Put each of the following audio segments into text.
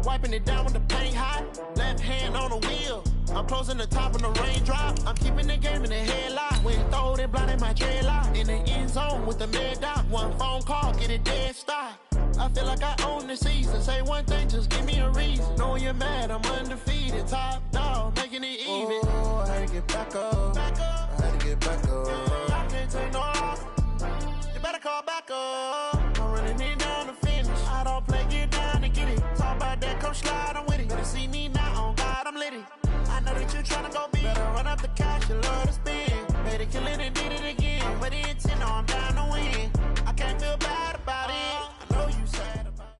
Wiping it down with the paint hot. Left hand on the wheel. I'm closing the top of the raindrop. I'm keeping the game in the headlock. When throwed it, blinded my dreadlock. In the end zone with the mid dot. One phone call, get it dead stop. I feel like I own the season. Say one thing, just give me a reason. Knowing you're mad, I'm undefeated. Top dog, making it even. Oh, I had to get back up. I had to get back up. I can't take no loss. You better call back up. I'm running it down to finish. I don't play, get down to get it. Talk about that, come slide, I'm with it. Better see me now, on God, I'm lit it. I know that you're trying to go big. Better run up the cash, you love to spend. Made it kill it and did it again. But the intent, no, I'm down to win. I can't feel bad about it. I know you sad about it.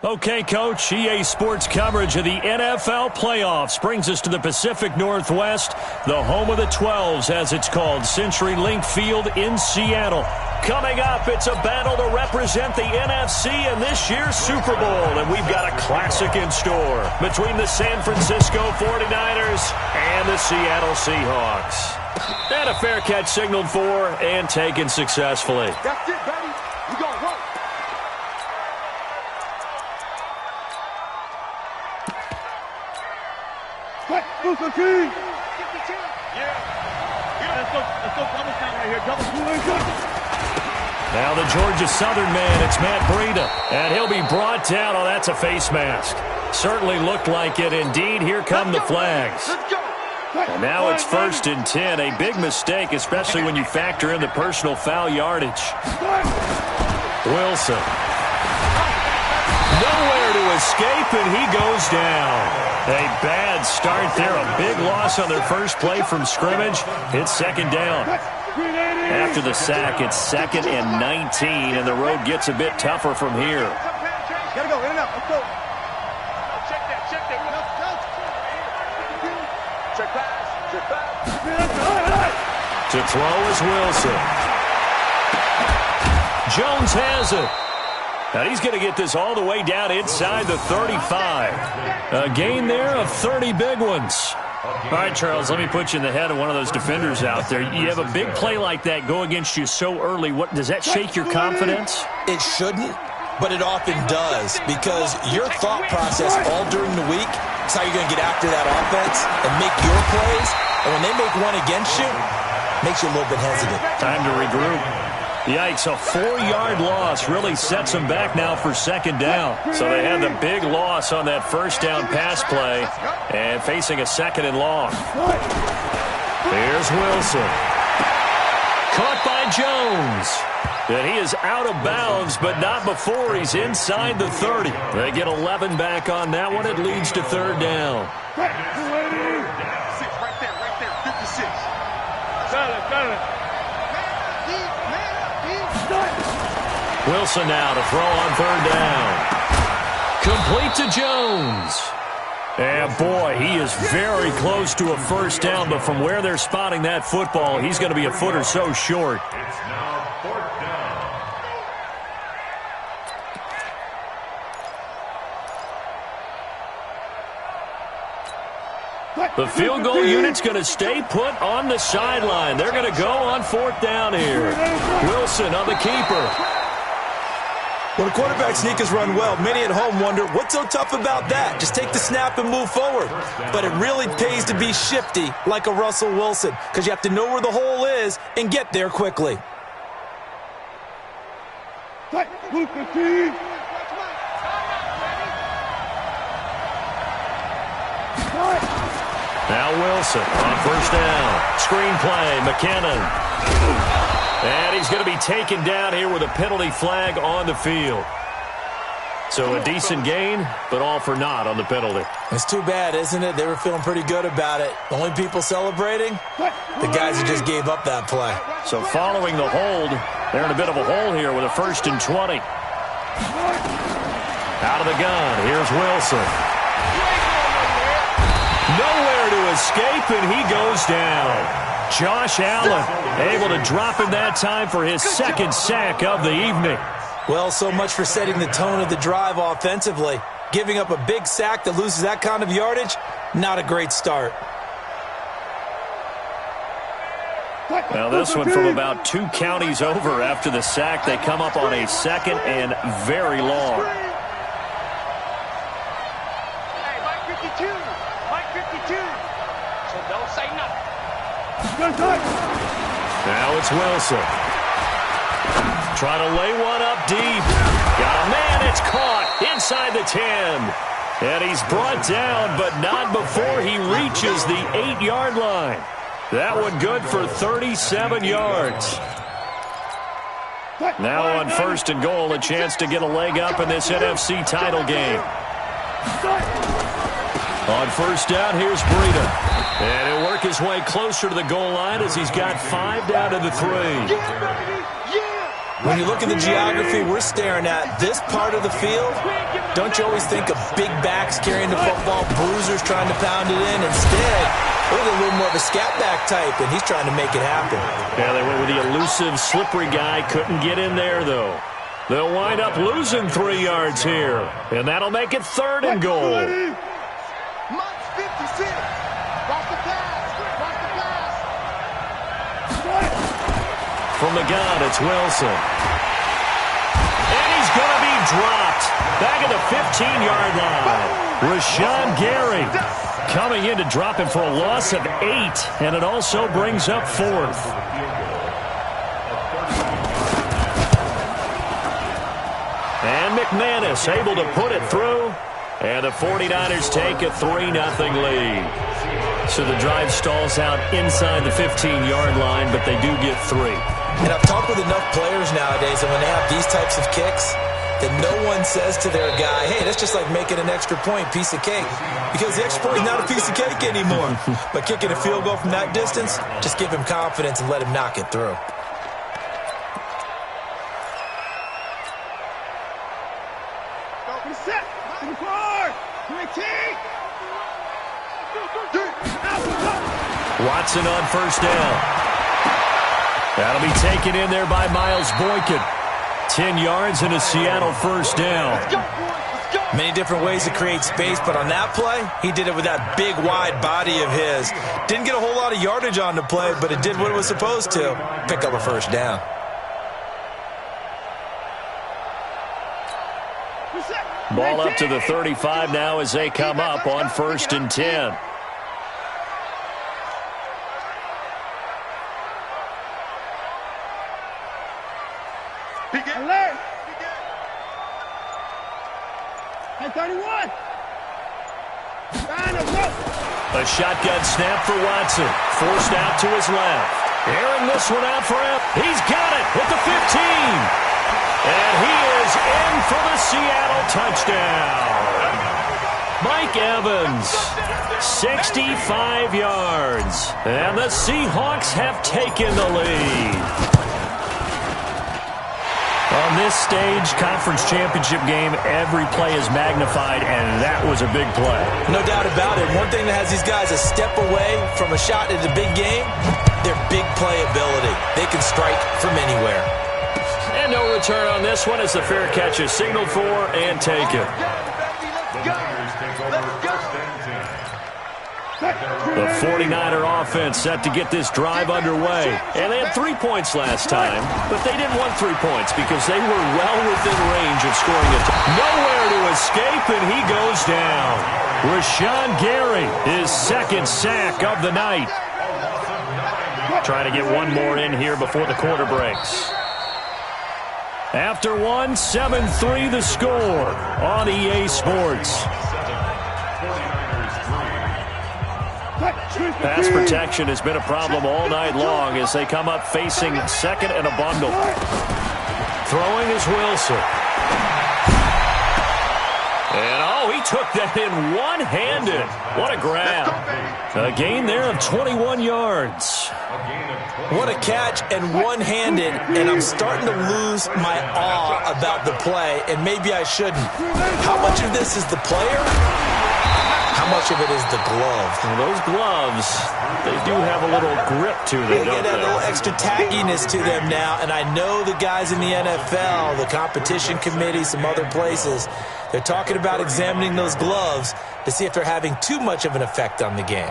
Okay, Coach, EA Sports coverage of the NFL playoffs brings us to the Pacific Northwest, the home of the 12s, as it's called, CenturyLink Field in Seattle. Coming up, it's a battle to represent the NFC in this year's Super Bowl, and we've got a classic in store between the San Francisco 49ers and the Seattle Seahawks. And a fair catch signaled for and taken successfully. That's it, baby. We gonna work. Who's the team? Yeah. Let's go double count right here. Double. Now the Georgia Southern man, it's Matt Breida, and he'll be brought down. Oh, that's a face mask. Certainly looked like it. Indeed, here come the flags. And now it's 1st and 10. A big mistake, especially when you factor in the personal foul yardage. Wilson. Nowhere to escape, and he goes down. A bad start there. A big loss on their first play from scrimmage. It's 2nd down. After the sack, it's 2nd and 19, and the road gets a bit tougher from here. Gotta go, in and out. Let's go. Check that. Check pass. To throw is Wilson. Jones has it. And he's going to get this all the way down inside the 35. A gain there of 30 big ones. All right, Charles, let me put you in the head of one of those defenders out there. You have a big play like that go against you so early. What does that shake your confidence? It shouldn't, but it often does, because your thought process all during the week is how you're going to get after that offense and make your plays. And when they make one against you, it makes you a little bit hesitant. Time to regroup. Yikes, a 4-yard loss really sets them back now for 2nd down. So they had the big loss on that 1st down pass play and facing a 2nd and long. Here's Wilson. Caught by Jones. And he is out of bounds, but not before he's inside the 30. They get 11 back on that one. It leads to 3rd down. 6 right there, 56. Got it. Wilson now to throw on 3rd down. Complete to Jones. And boy, he is very close to a 1st down, but from where they're spotting that football, he's going to be a foot or so short. It's now 4th down. The field goal unit's going to stay put on the sideline. They're going to go on 4th down here. Wilson on the keeper. When a quarterback sneak is run well, many at home wonder, what's so tough about that? Just take the snap and move forward. But it really pays to be shifty like a Russell Wilson, because you have to know where the hole is and get there quickly. Now Wilson on 1st down. Screen play, McKinnon. And he's going to be taken down here with a penalty flag on the field. So a decent gain, but all for naught on the penalty. It's too bad, isn't it? They were feeling pretty good about it. The only people celebrating, the guys who just gave up that play. So following the hold, they're in a bit of a hole here with a 1st and 20. Out of the gun, here's Wilson. Nowhere to escape, and he goes down. Josh Allen able to drop him that time for his 2nd sack of the evening. Well, so much for setting the tone of the drive offensively. Giving up a big sack that loses that kind of yardage, not a great start. Now this one from about 2 counties over after the sack. They come up on a 2nd and very long. Now it's Wilson. Trying to lay one up deep. Got a man, it's caught inside the 10. And he's brought down, but not before he reaches the 8-yard line. That one good for 37 yards. Now on 1st and goal, a chance to get a leg up in this NFC title game. On 1st down, here's Breida. And he'll work his way closer to the goal line as he's got 5 down to the 3. When you look at the geography we're staring at, this part of the field, don't you always think of big backs carrying the football, bruisers trying to pound it in? Instead, look at a little more of a scat back type, and he's trying to make it happen. Yeah, they went with the elusive, slippery guy. Couldn't get in there, though. They'll wind up losing 3 yards here, and that'll make it 3rd and goal. From the gun, it's Wilson. And he's going to be dropped. Back at the 15-yard line. Rashawn Gary coming in to drop him for a loss of 8. And it also brings up 4th. And McManus able to put it through. And the 49ers take a 3-0 lead. So the drive stalls out inside the 15-yard line, but they do get 3. And I've talked with enough players nowadays, and when they have these types of kicks, that no one says to their guy, hey, that's just like making an extra point, piece of cake. Because the extra point is not a piece of cake anymore. But kicking a field goal from that distance, just give him confidence and let him knock it through. Watson on 1st down. That'll be taken in there by Miles Boykin. 10 yards and a Seattle 1st down. Many different ways to create space, but on that play, he did it with that big, wide body of his. Didn't get a whole lot of yardage on the play, but it did what it was supposed to. Pick up a 1st down. Ball up to the 35 now as they come up on 1st and 10. Alert! Hey, 31! A shotgun snap for Watson. Forced out to his left. Airing this one out for him. He's got it at the 15. And he is in for the Seattle touchdown. Mike Evans, 65 yards. And the Seahawks have taken the lead. On this stage, conference championship game, every play is magnified, and that was a big play. No doubt about it. One thing that has these guys a step away from a shot at a big game, their big play ability. They can strike from anywhere. And no return on this one as the fair catch is signaled for and taken. The 49er offense set to get this drive underway. And they had 3 points last time, but they didn't want 3 points because they were well within range of scoring it. Nowhere to escape, and he goes down. Rashawn Gary, his 2nd sack of the night. Trying to get one more in here before the quarter breaks. After one, 7-3 the score on EA Sports. Pass protection has been a problem all night long as they come up facing 2nd and a bundle. Throwing is Wilson. And, oh, he took that in one-handed. What a grab. A gain there of 21 yards. What a catch and one-handed, and I'm starting to lose my awe about the play, and maybe I shouldn't. How much of this is the player? How much of it is the glove? Well, those gloves, they do have a little grip to them, They don't get a they? little extra tackiness to them now, and I know the guys in the NFL, the competition committee, some other places, they're talking about examining those gloves to see if they're having too much of an effect on the game.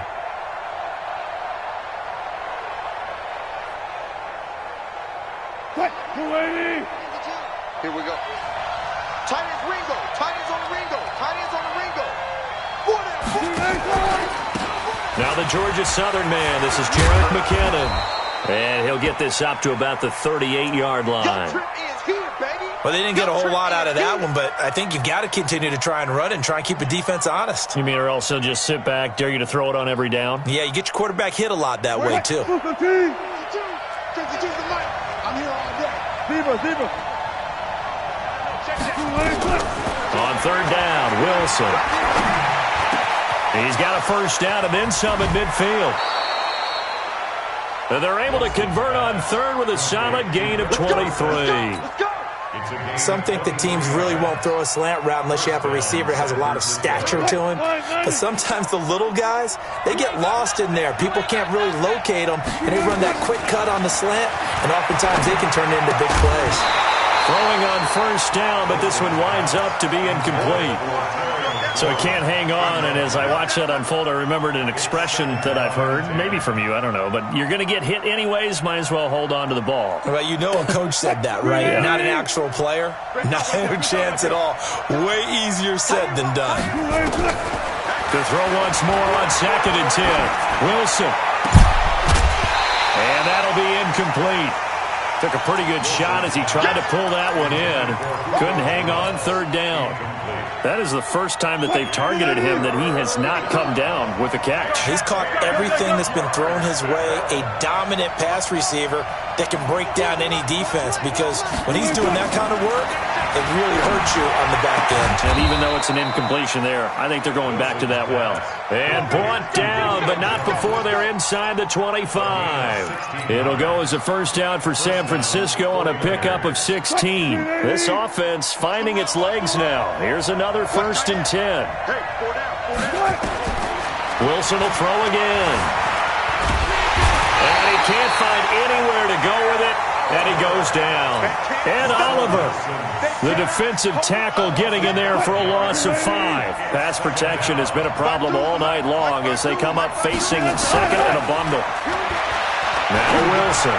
Here we go. Tight ends Ringo. Tight ends on the Ringo. Tight ends on the Ringo. Now the Georgia Southern man. This is Jerick McKinnon. And he'll get this up to about the 38-yard line. Well, they didn't get a whole lot out of that one, but I think you've got to continue to try and run and try and keep the defense honest. You mean or else they'll just sit back, dare you to throw it on every down? Yeah, you get your quarterback hit a lot that way, too. I'm here all day. Zebra. On third down, Wilson. He's got a first down and then some at midfield. And they're able to convert on third with a solid gain of 23. Some think that teams really won't throw a slant route unless you have a receiver that has a lot of stature to him. But sometimes the little guys, they get lost in there. People can't really locate them, and they run that quick cut on the slant, and oftentimes they can turn it into big plays. Throwing on first down, but this one winds up to be incomplete. So he can't hang on, and as I watch that unfold, I remembered an expression that I've heard, maybe from you, I don't know, but you're going to get hit anyways, might as well hold on to the ball. Well, you know a coach said that, right? Yeah. Not an actual player. Not a chance at all. Way easier said than done. To throw once more on 2nd and 10. Wilson. And that'll be incomplete. Took a pretty good shot as he tried to pull that one in. Couldn't hang on, third down. That is the first time that they've targeted him that he has not come down with a catch. He's caught everything that's been thrown his way. A dominant pass receiver that can break down any defense, because when he's doing that kind of work, it really hurts you on the back end. And even though it's an incompletion there, I think they're going back to that well. And brought down, but not before they're inside the 25. It'll go as a first down for San Francisco on a pickup of 16. This offense finding its legs now. Here's another 1st and 10. Wilson will throw again. And he can't find anywhere to go with it. And he goes down. And Oliver, the defensive tackle, getting in there for a loss of 5. Pass protection has been a problem all night long as they come up facing second and a bundle. Now Wilson.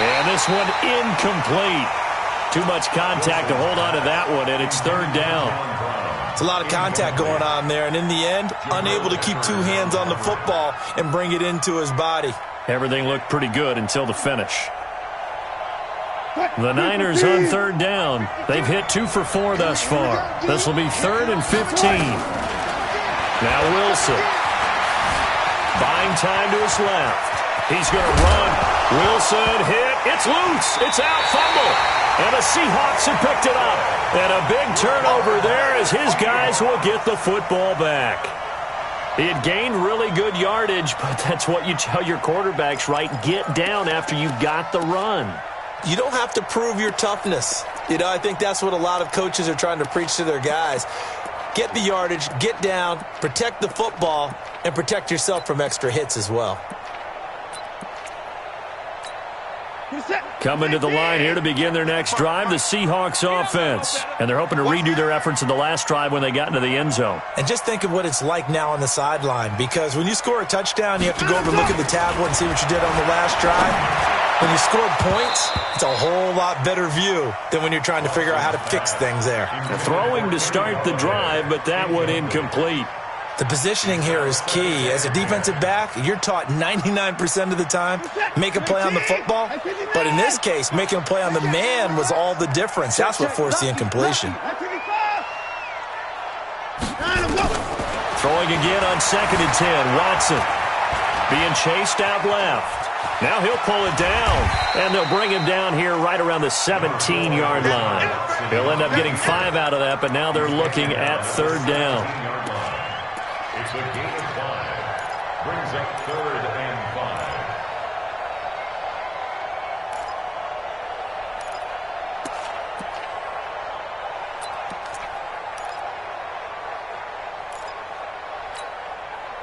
And this one incomplete. Too much contact to hold on to that one, and it's third down. It's a lot of contact going on there, and in the end, unable to keep two hands on the football and bring it into his body. Everything looked pretty good until the finish. The Niners on third down. They've hit 2 for 4 thus far. This will be 3rd and 15. Now Wilson. Buying time to his left. He's going to run. Wilson hit. It's loose. It's out. Fumble. And the Seahawks have picked it up. And a big turnover there as his guys will get the football back. He had gained really good yardage, but that's what you tell your quarterbacks, right? Get down after you got the run. You don't have to prove your toughness. You know, I think that's what a lot of coaches are trying to preach to their guys. Get the yardage, get down, protect the football, and protect yourself from extra hits as well. Coming to the line here to begin their next drive, the Seahawks offense. And they're hoping to redo their efforts in the last drive when they got into the end zone. And just think of what it's like now on the sideline, because when you score a touchdown, you have to go over and look at the tablet and see what you did on the last drive. When you scored points, it's a whole lot better view than when you're trying to figure out how to fix things there. Throwing to start the drive, but that one incomplete. The positioning here is key. As a defensive back, you're taught 99% of the time, make a play on the football. But in this case, making a play on the man was all the difference. That's what forced the incompletion. Throwing again on 2nd and 10. Watson being chased out left. Now he'll pull it down, and they'll bring him down here right around the 17-yard line. He'll end up getting 5 out of that, but now they're looking at third down. It's a gain of 5. Brings up 3rd and 5.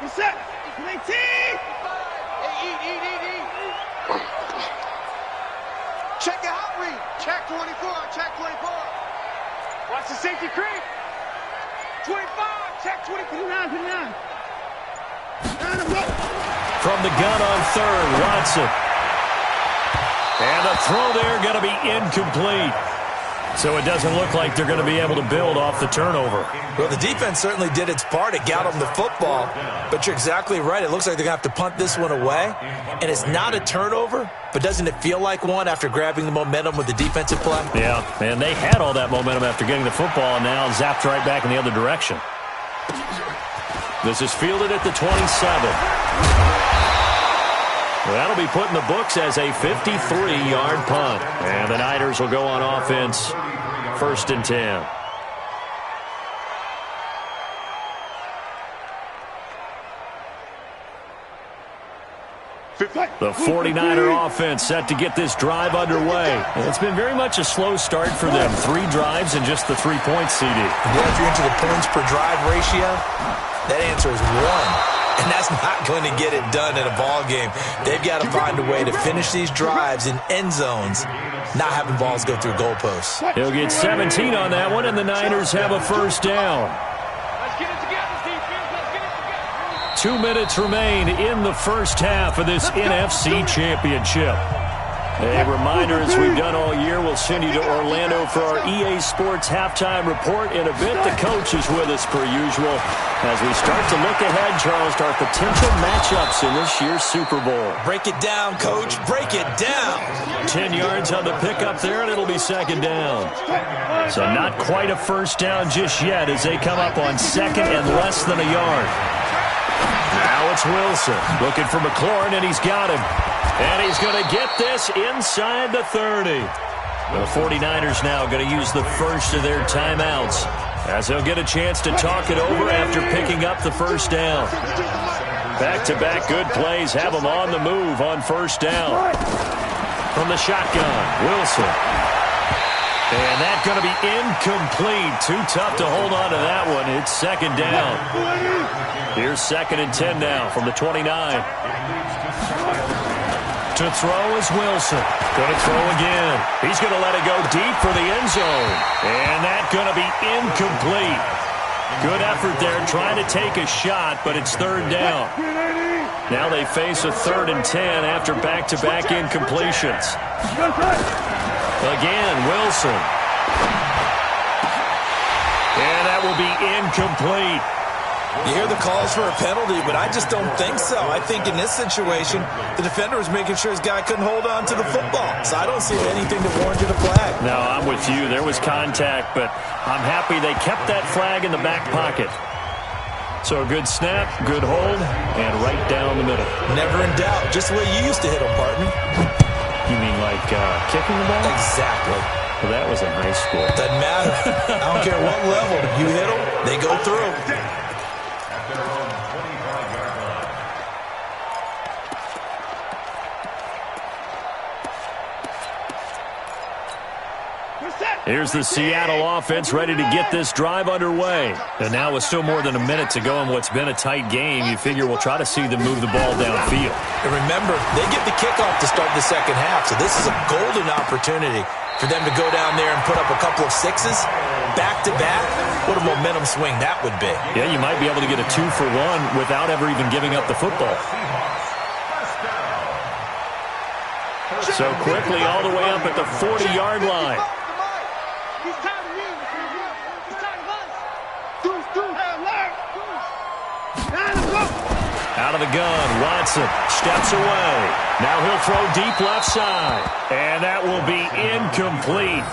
What's up? 19! Check your hot read. Check 24. Check 24. Watch the safety creep. 25. Check 29. From the gun on third, Watson. And the throw there going to be incomplete. So it doesn't look like they're going to be able to build off the turnover. Well, the defense certainly did its part. It got them the football. But you're exactly right. It looks like they're going to have to punt this one away. And it's not a turnover, but doesn't it feel like one after grabbing the momentum with the defensive play? Yeah, and they had all that momentum after getting the football, and now zapped right back in the other direction. This is fielded at the 27. That'll be put in the books as a 53-yard punt. And the Niners will go on offense, 1st and 10. The 49er offense set to get this drive underway. It's been very much a slow start for them. 3 drives and just the 3 points, CD. Yeah, if you're into the points per drive ratio, that answer is 1. And that's not going to get it done in a ball game. They've got to find a way to finish these drives in end zones, not having balls go through goalposts. He'll get 17 on that one, and the Niners have a 1st down. Let's get it together, defense. Let's get it together. 2 minutes remain in the first half of this NFC Championship. A reminder, as we've done all year, we'll send you to Orlando for our EA Sports halftime report in a bit. The coach is with us per usual as we start to look ahead, Charles, to our potential matchups in this year's Super Bowl. Break it down, Coach. Break it down. 10 yards on the pickup there, and it'll be 2nd down. So not quite a 1st down just yet as they come up on 2nd and less than a yard. Now it's Wilson looking for McLaurin, and he's got him. And he's going to get this inside the 30. The 49ers now going to use the first of their timeouts as they'll get a chance to talk it over after picking up the 1st down. Back-to-back good plays have them on the move on 1st down. From the shotgun, Wilson. And that's going to be incomplete. Too tough to hold on to that one. It's 2nd down. Here's 2nd and 10 now from the 29. To throw is Wilson. Going to throw again. He's going to let it go deep for the end zone. And that's going to be incomplete. Good effort there trying to take a shot, but it's 3rd down. Now they face a 3rd and 10 after back-to-back incompletions. Again, Wilson. And that will be incomplete. You hear the calls for a penalty, but I just don't think so. I think in this situation, the defender was making sure his guy couldn't hold on to the football. So I don't see anything that warranted a flag. No, I'm with you. There was contact, but I'm happy they kept that flag in the back pocket. So a good snap, good hold, and right down the middle. Never in doubt. Just the way you used to hit them, partner. You mean like kicking the ball? Exactly. Well, that was in high school. Doesn't matter. I don't care what level. You hit them, they go through. Here's the Seattle offense ready to get this drive underway. And now with still more than a minute to go in what's been a tight game, you figure we'll try to see them move the ball downfield. And remember, they get the kickoff to start the 2nd half, so this is a golden opportunity for them to go down there and put up a couple of 6s back-to-back. What a momentum swing that would be. Yeah, you might be able to get a 2-for-1 without ever even giving up the football. So quickly all the way up at the 40-yard line. He's tired of you. He's tired of us. Out of the gun, Watson steps away. Now he'll throw deep left side. And that will be incomplete.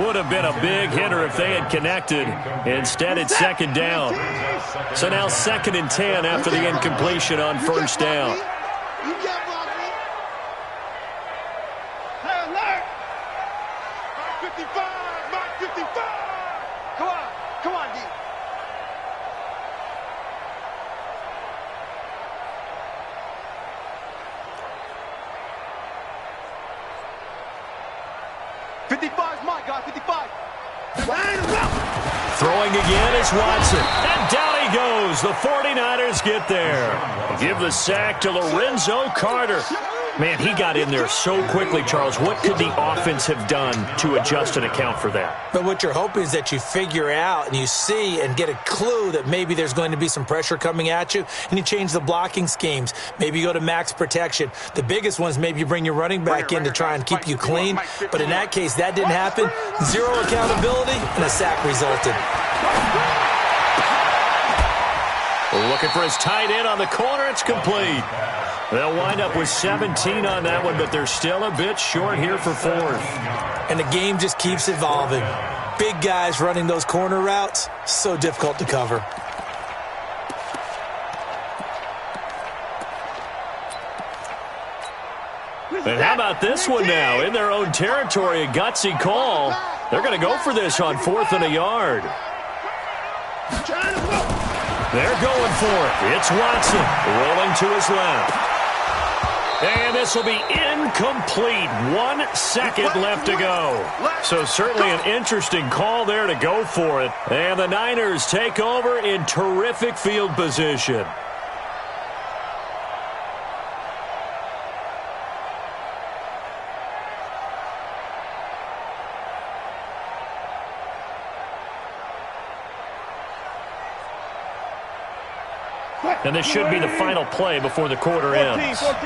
Would have been a big hitter if they had connected. Instead, it's 2nd down. So now 2nd and 10 after the incompletion on 1st down. Come on, D. My God, 55. Throwing again is Watson. And down he goes. The 49ers get there. Give the sack to Lorenzo Carter. Man, he got in there so quickly, Charles. What could the offense have done to adjust and account for that? But what you're hoping is that you figure out and you see and get a clue that maybe there's going to be some pressure coming at you, and you change the blocking schemes. Maybe you go to max protection. The biggest one is maybe you bring your running back in to try and keep you clean. But in that case, that didn't happen. Zero accountability, and a sack resulted. Looking for his tight end on the corner. It's complete. They'll wind up with 17 on that one, but they're still a bit short here for fourth. And the game just keeps evolving. Big guys running those corner routes, so difficult to cover. And how about this one now? In their own territory, a gutsy call. They're going to go for this on 4th and a yard. They're going for it. It's Watson rolling to his left. And this will be incomplete. 1 second left to go. So certainly an interesting call there to go for it. And the Niners take over in terrific field position. And this should be the final play before the quarter ends. 14.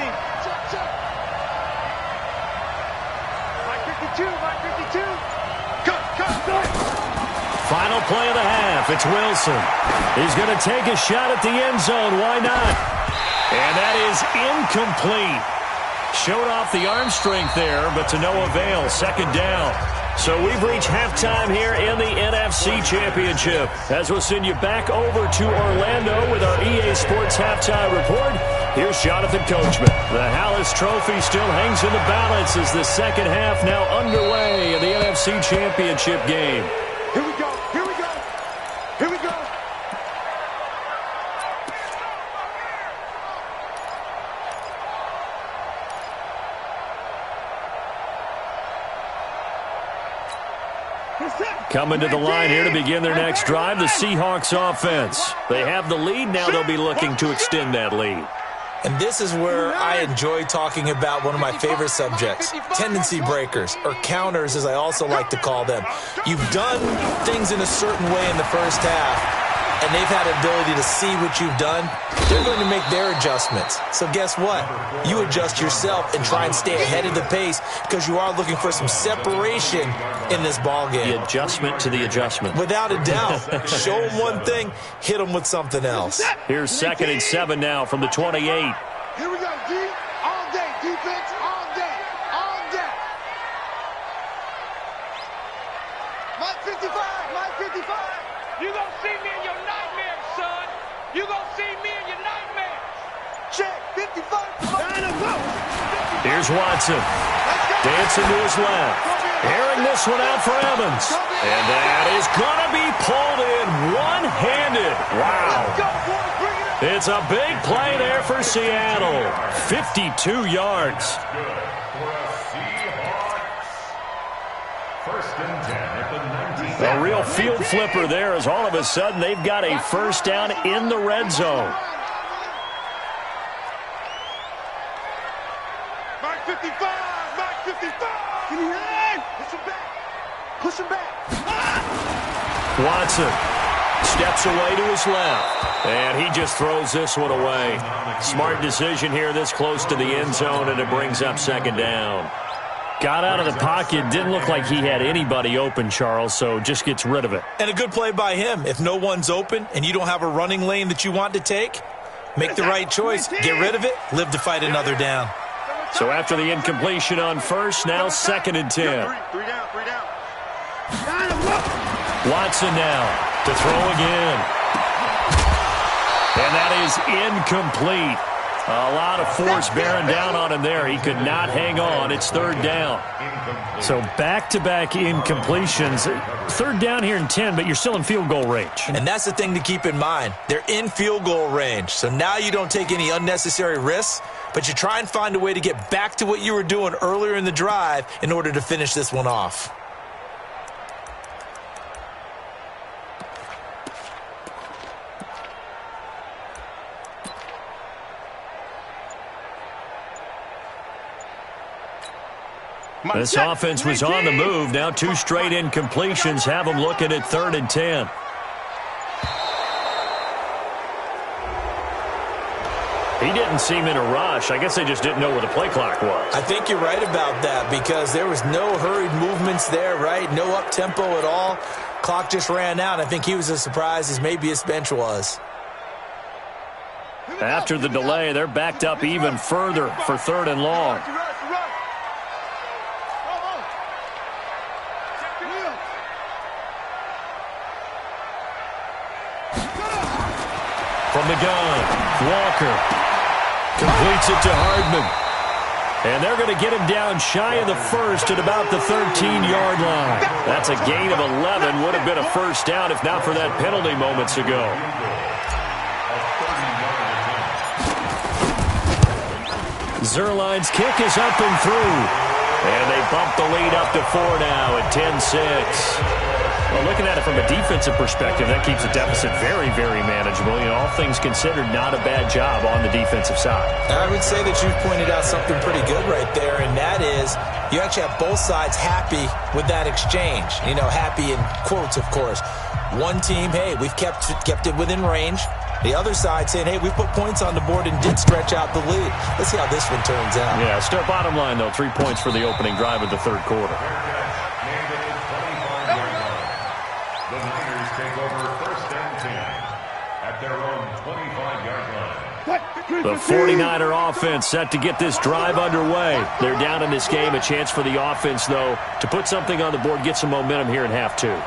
Mike 52. Go. Final play of the half. It's Wilson. He's going to take a shot at the end zone. Why not? And that is incomplete. Showed off the arm strength there, but to no avail. 2nd down. So we've reached halftime here in the NFC Championship. As we'll send you back over to Orlando with our EA Sports Halftime Report, here's Jonathan Coachman. The Hallis Trophy still hangs in the balance as the second half now underway in the NFC Championship game. Here we go. Coming to the line here to begin their next drive, the Seahawks offense. They have the lead. Now they'll be looking to extend that lead. And this is where I enjoy talking about one of my favorite subjects, tendency breakers, or counters as I also like to call them. You've done things in a certain way in the first half, and they've had the ability to see what you've done. They're going to make their adjustments. So guess what? You adjust yourself and try and stay ahead of the pace because you are looking for some separation in this ball game. The adjustment to the adjustment. Without a doubt. Show them one thing, hit them with something else. Here's 2nd and 7 now from the 28. Here we go, D. All day. Defense, all day. All day. Mike 55. You gonna see me in your nightmares, son. You gonna see me in your nightmares. Check. 55. Here's Watson. Dancing to his left. Airing this one out for Evans. And that is going to be pulled in one-handed. Wow. It's a big play there for Seattle. 52 yards. First and 10 at the 19. A real field flipper there as all of a sudden they've got a first down in the red zone. Mike 55. Can you hear? Push him back. Watson steps away to his left. And he just throws this one away. Smart decision here this close to the end zone, and it brings up 2nd down. Got out of the pocket. Didn't look like he had anybody open, Charles, so just gets rid of it. And a good play by him. If no one's open and you don't have a running lane that you want to take, make the right choice. Get rid of it. Live to fight another down. So after the incompletion on first, now 2nd and 10. Three down. Watson now to throw again. And that is incomplete. A lot of force bearing down on him there. He could not hang on. It's 3rd down. So back-to-back incompletions. 3rd down here in 10, but you're still in field goal range. And that's the thing to keep in mind. They're in field goal range. So now you don't take any unnecessary risks, but you try and find a way to get back to what you were doing earlier in the drive in order to finish this one off. This offense was on the move. Now 2 straight incompletions have them looking at 3rd and 10. He didn't seem in a rush. I guess they just didn't know where the play clock was. I think you're right about that because there was no hurried movements there, right? No up-tempo at all. Clock just ran out. I think he was as surprised as maybe his bench was. After the delay, they're backed up even further for 3rd and long. From the gun, Walker completes it to Hardman. And they're going to get him down shy of the first at about the 13-yard line. That's a gain of 11. Would have been a first down if not for that penalty moments ago. Zerline's kick is up and through. And they bump the lead up to 4 now at 10-6. Well, looking at it from a defensive perspective, that keeps the deficit very, very manageable. You know, all things considered, not a bad job on the defensive side. I would say that you've pointed out something pretty good right there, and that is you actually have both sides happy with that exchange. You know, happy in quotes, of course. One team, hey, we've kept it within range. The other side saying, hey, we put points on the board and did stretch out the lead. Let's see how this one turns out. Yeah, still bottom line, though, 3 points for the opening drive of the 3rd quarter. The Niners take over 1st and 10 at their own 25-yard line. The 49er offense set to get this drive underway. They're down in this game. A chance for the offense, though, to put something on the board, get some momentum here in half 2.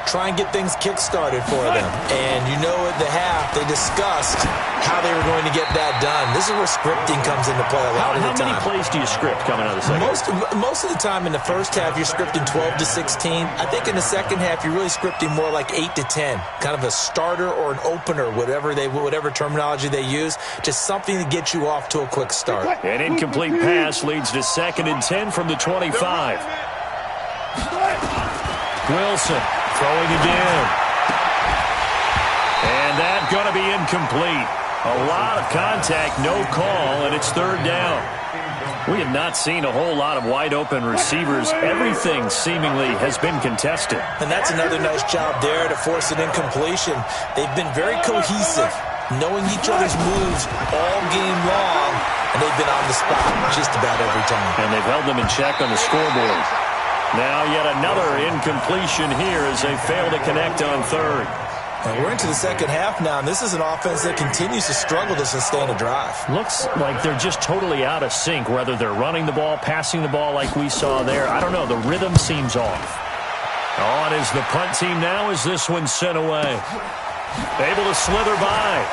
Try and get things kick-started for them. And you know at the half, they discussed how they were going to get that done. This is where scripting comes into play a lot of the time. How many plays do you script coming out of the second? Most of the time in the first half, you're scripting 12 to 16. I think in the second half, you're really scripting more like 8 to 10. Kind of a starter or an opener, whatever terminology they use. Just something to get you off to a quick start. An incomplete pass leads to 2nd and 10 from the 25. Wilson throwing again. And that's going to be incomplete. A lot of contact, no call, and it's 3rd down. We have not seen a whole lot of wide-open receivers. Everything seemingly has been contested. And that's another nice job there to force an incompletion. They've been very cohesive, knowing each other's moves all game long, and they've been on the spot just about every time. And they've held them in check on the scoreboard. Now yet another incompletion here as they fail to connect on 3rd. And we're into the second half now, and this is an offense that continues to struggle to sustain a drive. Looks like they're just totally out of sync, whether they're running the ball, passing the ball like we saw there. I don't know. The rhythm seems off. On is the punt team now as this one's sent away. Able to slither by.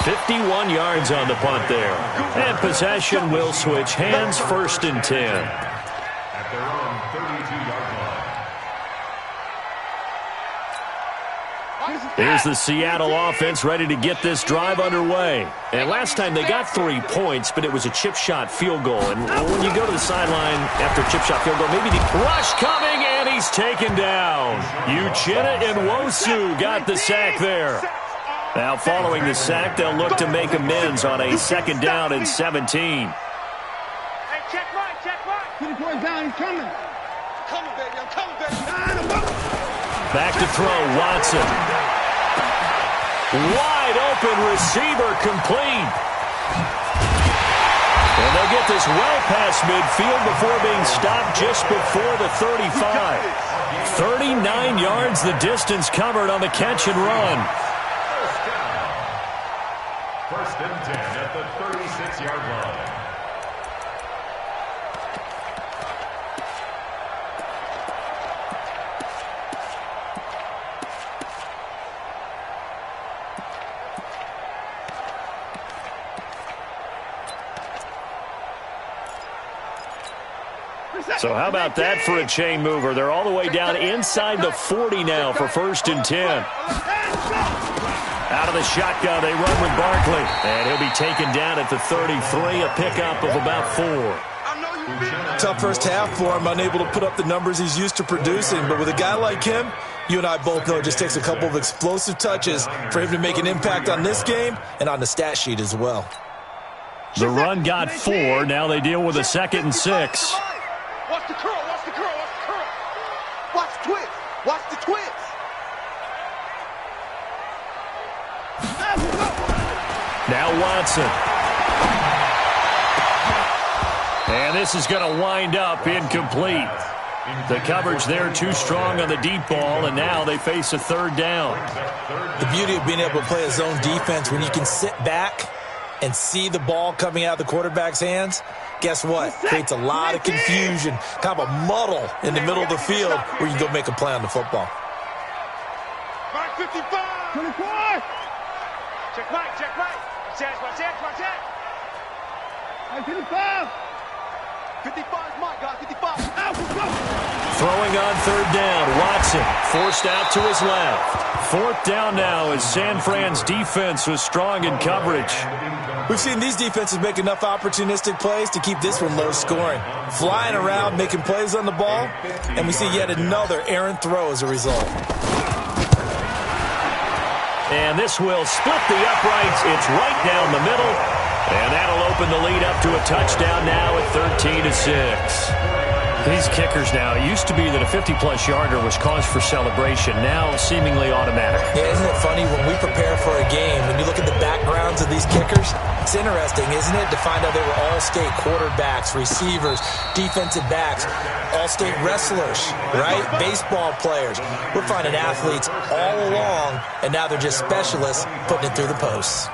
51 yards on the punt there. And possession will switch hands, 1st and 10. Their own 32-yard line. Here's the Seattle offense ready to get this drive underway. And last time they got 3 points, but it was a chip shot field goal. And when you go to the sideline after a chip shot field goal, maybe the rush coming, and he's taken down. Uchenna Nwosu got the sack there. Now following the sack, they'll look to make amends on a 2nd down and 17. Down, he's coming. Coming, baby, I'm coming, baby. Back to throw, Watson. Wide open receiver complete. And they'll get this well past midfield before being stopped just before the 35. 39 yards the distance covered on the catch and run. First and 10 at the 36-yard line. So how about that for a chain mover? They're all the way down inside the 40 now for 1st and 10. Out of the shotgun, they run with Barkley. And he'll be taken down at the 33, a pickup of about 4. Tough first half for him, unable to put up the numbers he's used to producing. But with a guy like him, you and I both know it just takes a couple of explosive touches for him to make an impact on this game and on the stat sheet as well. The run got 4. Now they deal with a 2nd and 6. Watch the curl, watch the curl, watch the curl. Watch the twist, watch the twist. Now Watson. And this is going to wind up incomplete. The coverage there too strong on the deep ball, and now they face a 3rd down. The beauty of being able to play a zone defense when you can sit back and see the ball coming out of the quarterback's hands, guess what? Creates a lot of confusion, kind of a muddle in the middle of the field where you can go make a play on the football. Mark 55. 24. Check right, check right. Watch that. 55. 55 is mine, guys. 55. Throwing on 3rd down. Watson forced out to his left. 4th down now as San Fran's defense was strong in coverage. We've seen these defenses make enough opportunistic plays to keep this one low scoring. Flying around, making plays on the ball, and we see yet another errant throw as a result. And this will split the uprights. It's right down the middle. And that'll open the lead up to a touchdown now at 13-6. These kickers now, it used to be that a 50-plus yarder was cause for celebration. Now seemingly automatic. Yeah, isn't it funny when we prepare for a game, when you look at the backgrounds of these kickers, it's interesting, isn't it, to find out they were all-state quarterbacks, receivers, defensive backs, all-state wrestlers, right? Baseball players. We're finding athletes all along, and now they're just specialists putting it through the posts.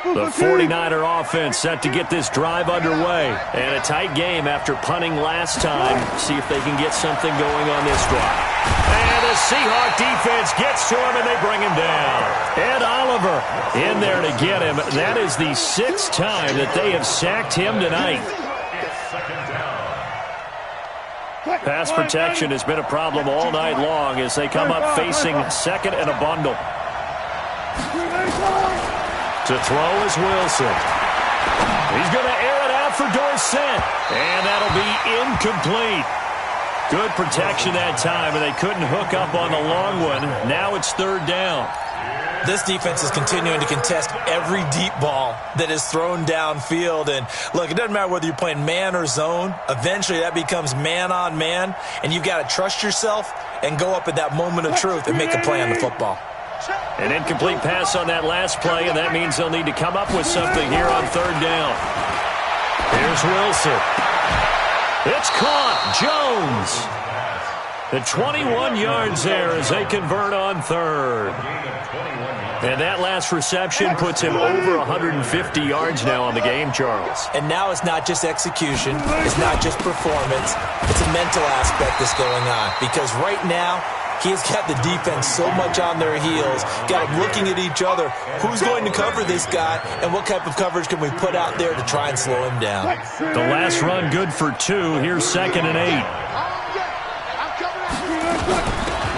The 49er offense set to get this drive underway. And a tight game after punting last time. See if they can get something going on this drive. And the Seahawk defense gets to him, and they bring him down. Ed Oliver in there to get him. That is the 6th time that they have sacked him tonight. Pass protection has been a problem all night long as they come up facing 2nd and a bundle. To throw is Wilson. He's going to air it out for Dorsett. And that'll be incomplete. Good protection that time, and they couldn't hook up on the long one. Now it's 3rd down. This defense is continuing to contest every deep ball that is thrown downfield. And, look, it doesn't matter whether you're playing man or zone. Eventually that becomes man-on-man, and you've got to trust yourself and go up at that moment of truth and make a play on the football. An incomplete pass on that last play, and that means they'll need to come up with something here on 3rd down. Here's Wilson. It's caught. Jones. The 21 yards there as they convert on 3rd. And that last reception puts him over 150 yards now on the game, Charles. And now it's not just execution. It's not just performance. It's a mental aspect that's going on. Because right now, he has got the defense so much on their heels, got them looking at each other. Who's going to cover this guy, and what type of coverage can we put out there to try and slow him down? The last run good for 2. Here's 2nd and 8.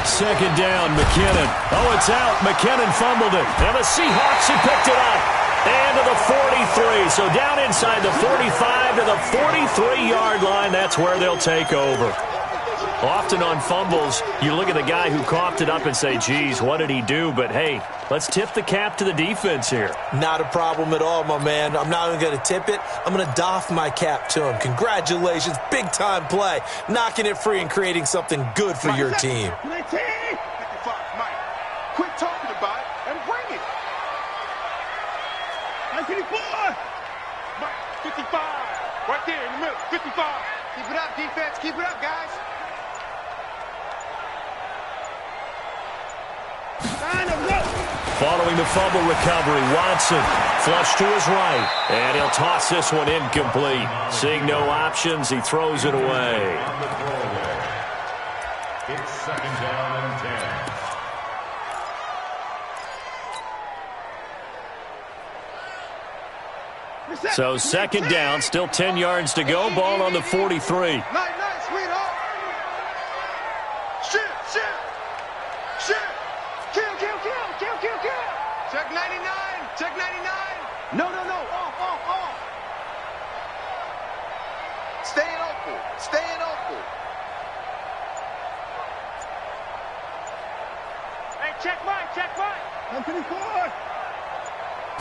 2nd down, McKinnon. Oh, it's out. McKinnon fumbled it. And the Seahawks have picked it up. And to the 43. So down inside the 45 to the 43-yard line. That's where they'll take over. Often on fumbles, you look at the guy who coughed it up and say, geez, what did he do? But, hey, let's tip the cap to the defense here. Not a problem at all, my man. I'm not even going to tip it. I'm going to doff my cap to him. Congratulations. Big-time play. Knocking it free and creating something good for your team. 55, Mike. Quit talking about it and bring it. 54. Mike, 55. Right there in the middle. 55. Keep it up, defense. Keep it up, guys. Following the fumble recovery, Watson flush to his right, and he'll toss this one incomplete. Seeing no options, he throws it away. It's 2nd down and 10. So 2nd down, still 10 yards to go. Ball on the 43. Night, sweetheart. Shoot. Kill. Check 99. Check 99. No. Off. Staying open. Hey, check Mike. 54.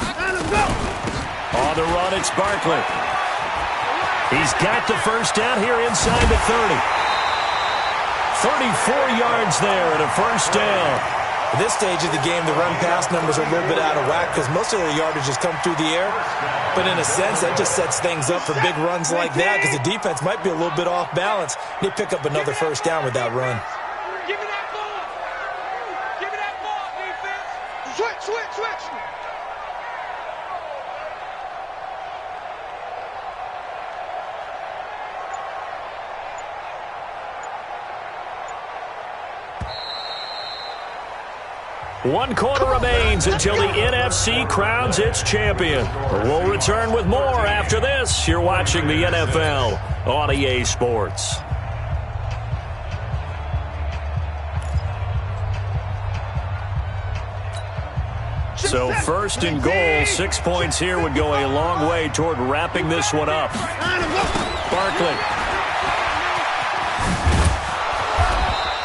On the run, it's Barkley. He's got the first down here inside the 30. 34 yards there and a first down. At this stage of the game, the run-pass numbers are a little bit out of whack because most of their yardage has come through the air. But in a sense, that just sets things up for big runs like that because the defense might be a little bit off balance. They pick up another first down with that run. Give me that ball. Give me that ball, defense. Switch. One quarter remains until the NFC crowns its champion. We'll return with more after this. You're watching the NFL on EA Sports. So first and goal, 6 points here would go a long way toward wrapping this one up. Barkley.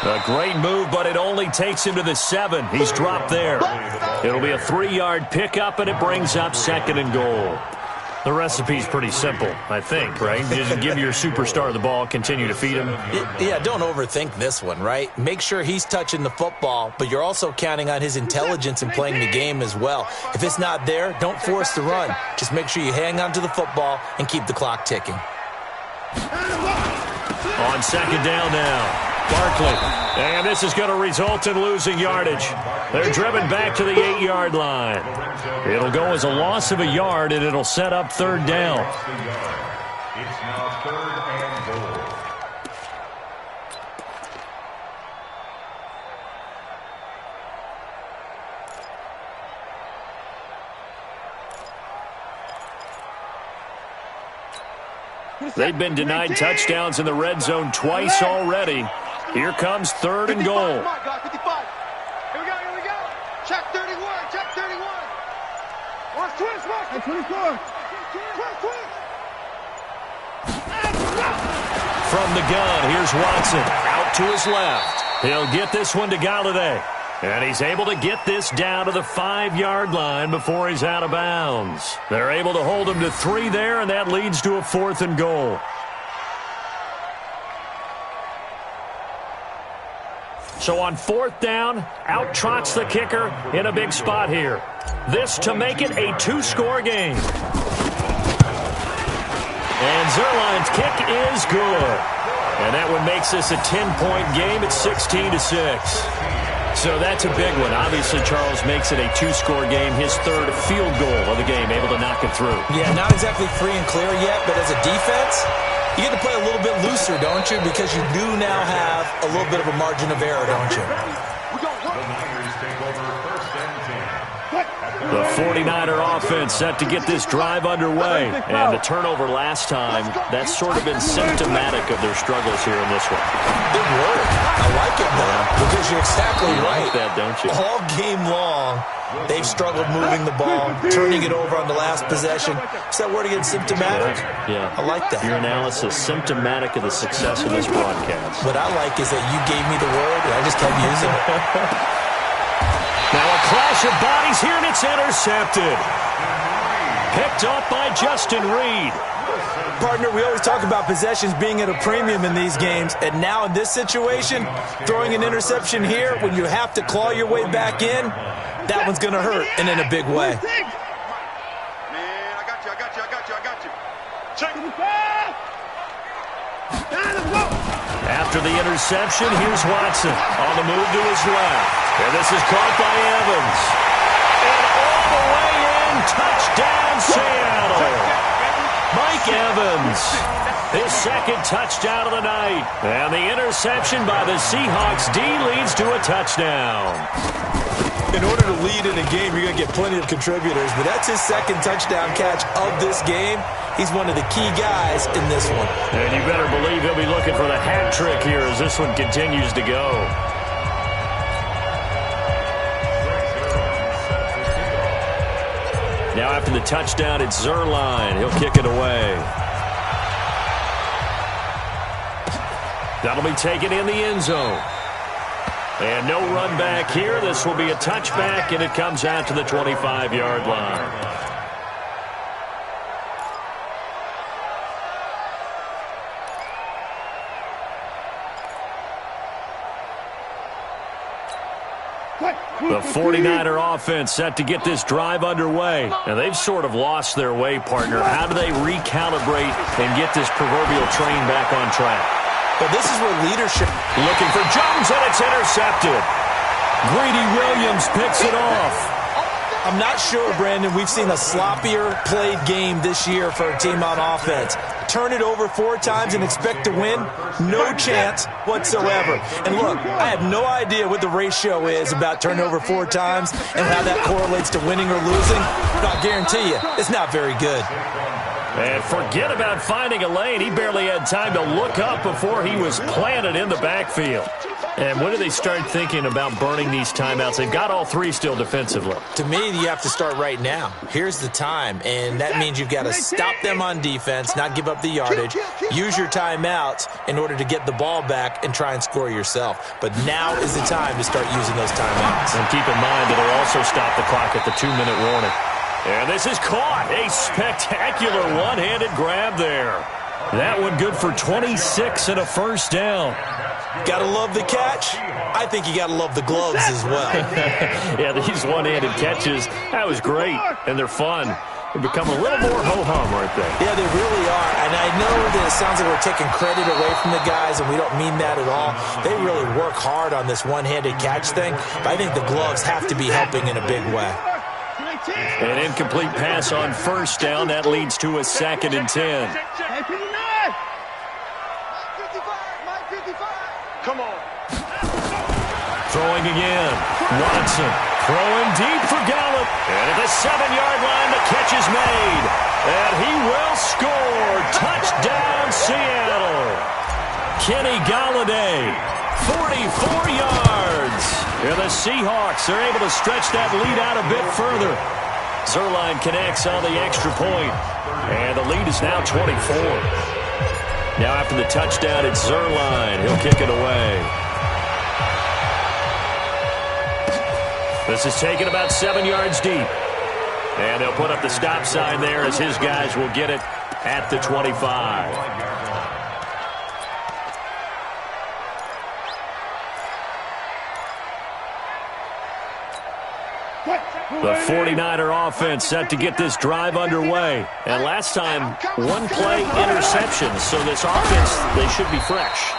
A great move, but it only takes him to the 7. He's dropped there. It'll be a 3-yard pickup, and it brings up second and goal. The recipe's pretty simple, I think, right? Just give your superstar the ball, continue to feed him. Yeah, don't overthink this one, right? Make sure he's touching the football, but you're also counting on his intelligence in playing the game as well. If it's not there, don't force the run. Just make sure you hang on to the football and keep the clock ticking. On second down now. Barkley, and this is going to result in losing yardage. They're driven back to the 8-yard line. It'll go as a loss of a yard, and it'll set up third down. It's now third and goal. They've been denied touchdowns in the red zone twice already. Here comes third and goal. 55. Here we go. Check 31. Watch twist. 24. From the gun, here's Watson. Out to his left. He'll get this one to Galladay. And he's able to get this down to the 5-yard line before he's out of bounds. They're able to hold him to 3 there, and that leads to a 4th and goal. So on 4th down, out trots the kicker in a big spot here. This to make it a 2-score game. And Zerline's kick is good. And that one makes this a 10-point game at 16-6. So that's a big one. Obviously, Charles makes it a 2-score game. His 3rd field goal of the game, able to knock it through. Yeah, not exactly free and clear yet, but as a defense, you get to play a little bit looser, don't you? Because you do now have a little bit of a margin of error, don't you? The Niners take over first and 10. The 49er offense set to get this drive underway. And the turnover last time, that's sort of been symptomatic of their struggles here in this one. Big word. I like it, though, because you're exactly right. You like that, don't you? All game long, they've struggled moving the ball, turning it over on the last possession. Is that word again, symptomatic? Yeah. I like that. Your analysis, symptomatic of the success of this broadcast. What I like is that you gave me the word, and I just kept using it. Now a clash of bodies here, and it's intercepted. Picked up by Justin Reed. Partner, we always talk about possessions being at a premium in these games, and now in this situation, throwing an interception here when you have to claw your way back in, that one's going to hurt, and in a big way. Man, I got you. Check. After the interception, here's Watson on the move to his left. And this is caught by Evans. And all the way in, touchdown Seattle. Mike Evans, his 2nd touchdown of the night. And the interception by the Seahawks D leads to a touchdown. In order to lead in a game, you're going to get plenty of contributors, but that's his 2nd touchdown catch of this game. He's one of the key guys in this one. And you better believe he'll be looking for the hat trick here as this one continues to go. Now after the touchdown, it's Zerline. He'll kick it away. That'll be taken in the end zone. And no run back here. This will be a touchback, and it comes out to the 25-yard line. The 49er offense set to get this drive underway. And they've sort of lost their way, partner. How do they recalibrate and get this proverbial train back on track? But this is where leadership... Looking for Jones, and it's intercepted. Greedy Williams picks it off. I'm not sure, Brandon, we've seen a sloppier played game this year for a team on offense. Turn it over 4 times and expect to win? No chance whatsoever. And look, I have no idea what the ratio is about turning over 4 times and how that correlates to winning or losing. But I'll guarantee you, it's not very good. And forget about finding a lane. He barely had time to look up before he was planted in the backfield. And when do they start thinking about burning these timeouts? They've got all 3 still defensively. To me, you have to start right now. Here's the time, and that means you've got to stop them on defense, not give up the yardage, use your timeouts in order to get the ball back and try and score yourself. But now is the time to start using those timeouts. And keep in mind that it'll also stop the clock at the 2-minute warning. And this is caught. A spectacular one-handed grab there. That one good for 26 and a first down. Got to love the catch. I think you got to love the gloves as well. Yeah, these one-handed catches, that was great, and they're fun. They become a little more ho-hum, aren't they? Yeah, they really are. And I know that it sounds like we're taking credit away from the guys, and we don't mean that at all. They really work hard on this one-handed catch thing, but I think the gloves have to be helping in a big way. An incomplete pass on first down. That leads to a 2nd and 10. Come on. Throwing again. Watson throwing deep for Gallup. And at the 7-yard line, the catch is made. And he will score. Touchdown, Seattle. Kenny Galladay, 44 yards. And the Seahawks are able to stretch that lead out a bit further. Zerline connects on the extra point. And the lead is now 24. Now after the touchdown, it's Zerline. He'll kick it away. This is taken about 7 yards deep. And they'll put up the stop sign there as his guys will get it at the 25. The 49er offense set to get this drive underway. And last time, 1-play interception. So this offense, they should be fresh.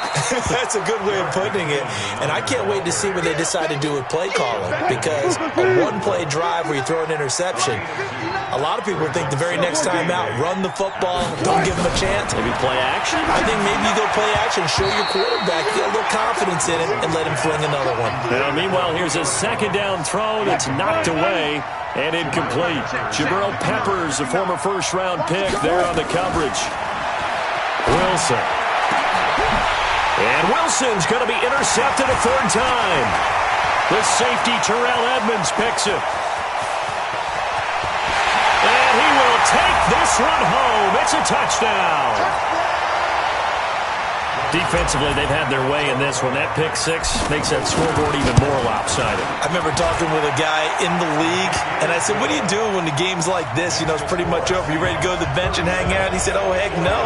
That's a good way of putting it. And I can't wait to see what they decide to do with play calling. Because a 1-play drive where you throw an interception, a lot of people think the very next time out, run the football, don't give them a chance. Maybe play action? I think maybe you go play action, show your quarterback, get a little confidence in him, and let him fling another one. Now, meanwhile, here's a 2nd down throw that's knocked away and incomplete. Jabril Peppers, a former first-round pick, there on the coverage. Wilson. And Wilson's going to be intercepted a 3rd time. The safety, Terrell Edmonds, picks it. And he will take this one home. It's a touchdown. Defensively, they've had their way in this one. That pick 6 makes that scoreboard even more lopsided. I remember talking with a guy in the league, and I said, what do you do when the game's like this? You know, it's pretty much over. You ready to go to the bench and hang out? He said, oh, heck no.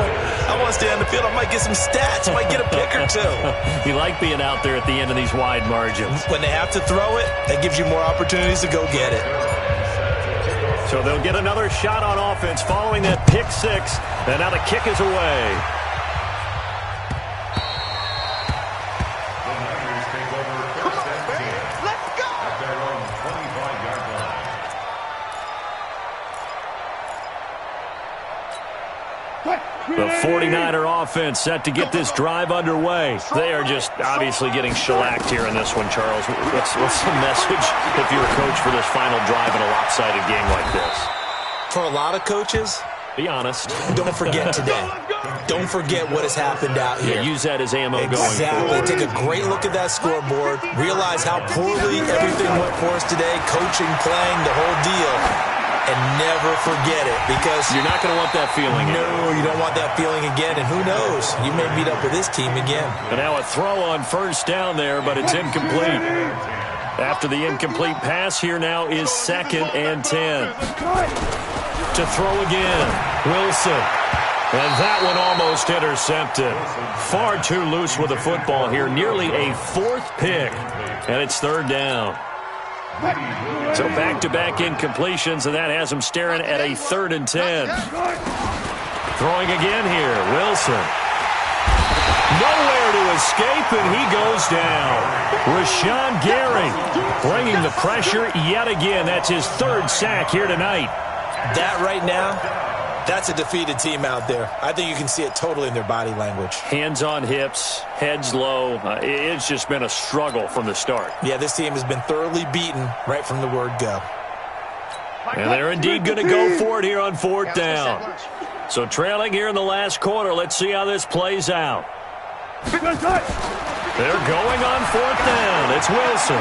I want to stay on the field. I might get some stats. I might get a pick or 2. You like being out there at the end of these wide margins. When they have to throw it, that gives you more opportunities to go get it. So they'll get another shot on offense following that pick 6, and now the kick is away. The 49er offense set to get this drive underway. They are just obviously getting shellacked here in this one, Charles. What's the message if you're a coach for this final drive in a lopsided game like this? For a lot of coaches, be honest. Don't forget today. Don't forget what has happened out here. Yeah, use that as ammo going forward. Exactly. Take a great look at that scoreboard. Realize how poorly everything went for us today. Coaching, playing, the whole deal. and never forget it, because you're not going to want that feeling again. No, you don't want that feeling again, and who knows? You may meet up with this team again. And now a throw on first down there, but it's incomplete. After the incomplete pass, here now is 2nd and 10. To throw again, Wilson. And that one almost intercepted. Far too loose with the football here. Nearly a 4th pick. And it's 3rd down. So back-to-back incompletions, and that has him staring at a 3rd and 10. Throwing again here, Wilson. Nowhere to escape, and he goes down. Rashawn Gary bringing the pressure yet again. That's his 3rd sack here tonight. That right now, that's a defeated team out there. I think you can see it totally in their body language. Hands on hips, heads low. It's just been a struggle from the start. Yeah, this team has been thoroughly beaten right from the word go. And they're indeed going to go for it here on 4th down. So trailing here in the last quarter. Let's see how this plays out. They're going on 4th down. It's Wilson.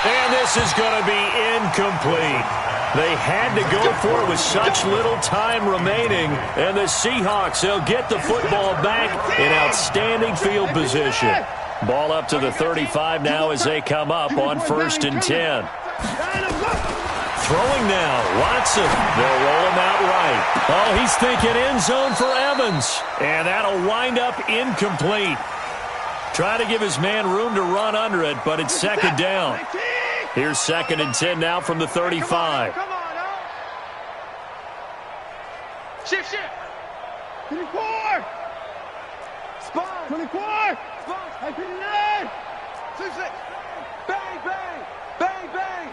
And this is going to be incomplete. They had to go for it with such little time remaining. And the Seahawks, they'll get the football back in outstanding field position. Ball up to the 35 now as they come up on 1st and 10. Throwing now, Watson. They'll roll him out right. Oh, he's thinking end zone for Evans. And that'll wind up incomplete. Trying to give his man room to run under it, but it's 2nd down. Here's 2nd and 10 now from the 35. Come on, Shift. 24. Spot. 24. Spot. 59. 6. Bang, bang. Bang, bang.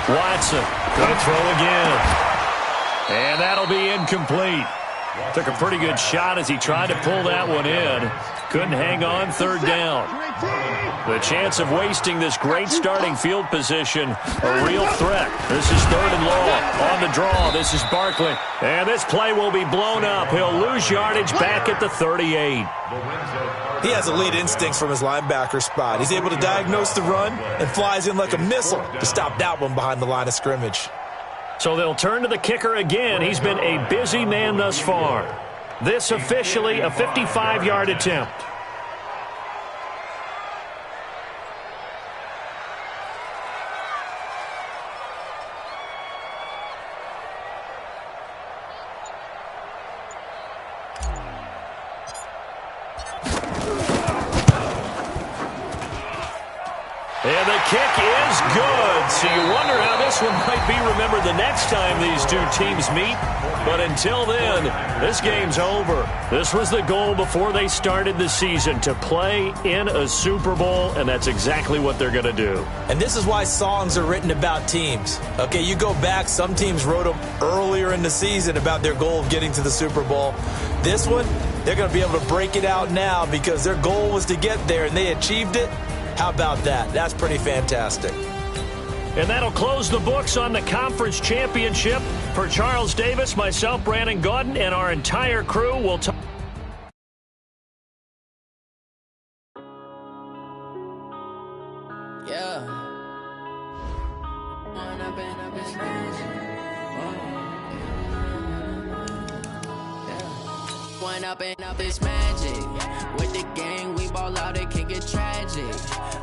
Watson going to throw again. And that'll be incomplete. Took a pretty good shot as he tried to pull that one in. Couldn't hang on, 3rd down. The chance of wasting this great starting field position, a real threat. This is 3rd and long. On the draw, this is Barkley. And this play will be blown up. He'll lose yardage back at the 38. He has elite instincts from his linebacker spot. He's able to diagnose the run and flies in like a missile to stop that one behind the line of scrimmage. So they'll turn to the kicker again. He's been a busy man thus far. This officially a 55-yard attempt. And the kick is good. So you wonder how this one might be remembered the next time these two teams meet. But until then, this game's over. This was the goal before they started the season, to play in a Super Bowl, and that's exactly what they're going to do. And this is why songs are written about teams. Okay, you go back, some teams wrote them earlier in the season about their goal of getting to the Super Bowl. This one, they're going to be able to break it out now because their goal was to get there, and they achieved it. How about that? That's pretty fantastic. And that'll close the books on the conference championship. For Charles Davis, myself, Brandon Gaudin, and our entire crew will talk. Yeah. One up and up is magic. With the gang, we ball out, it can get tragic.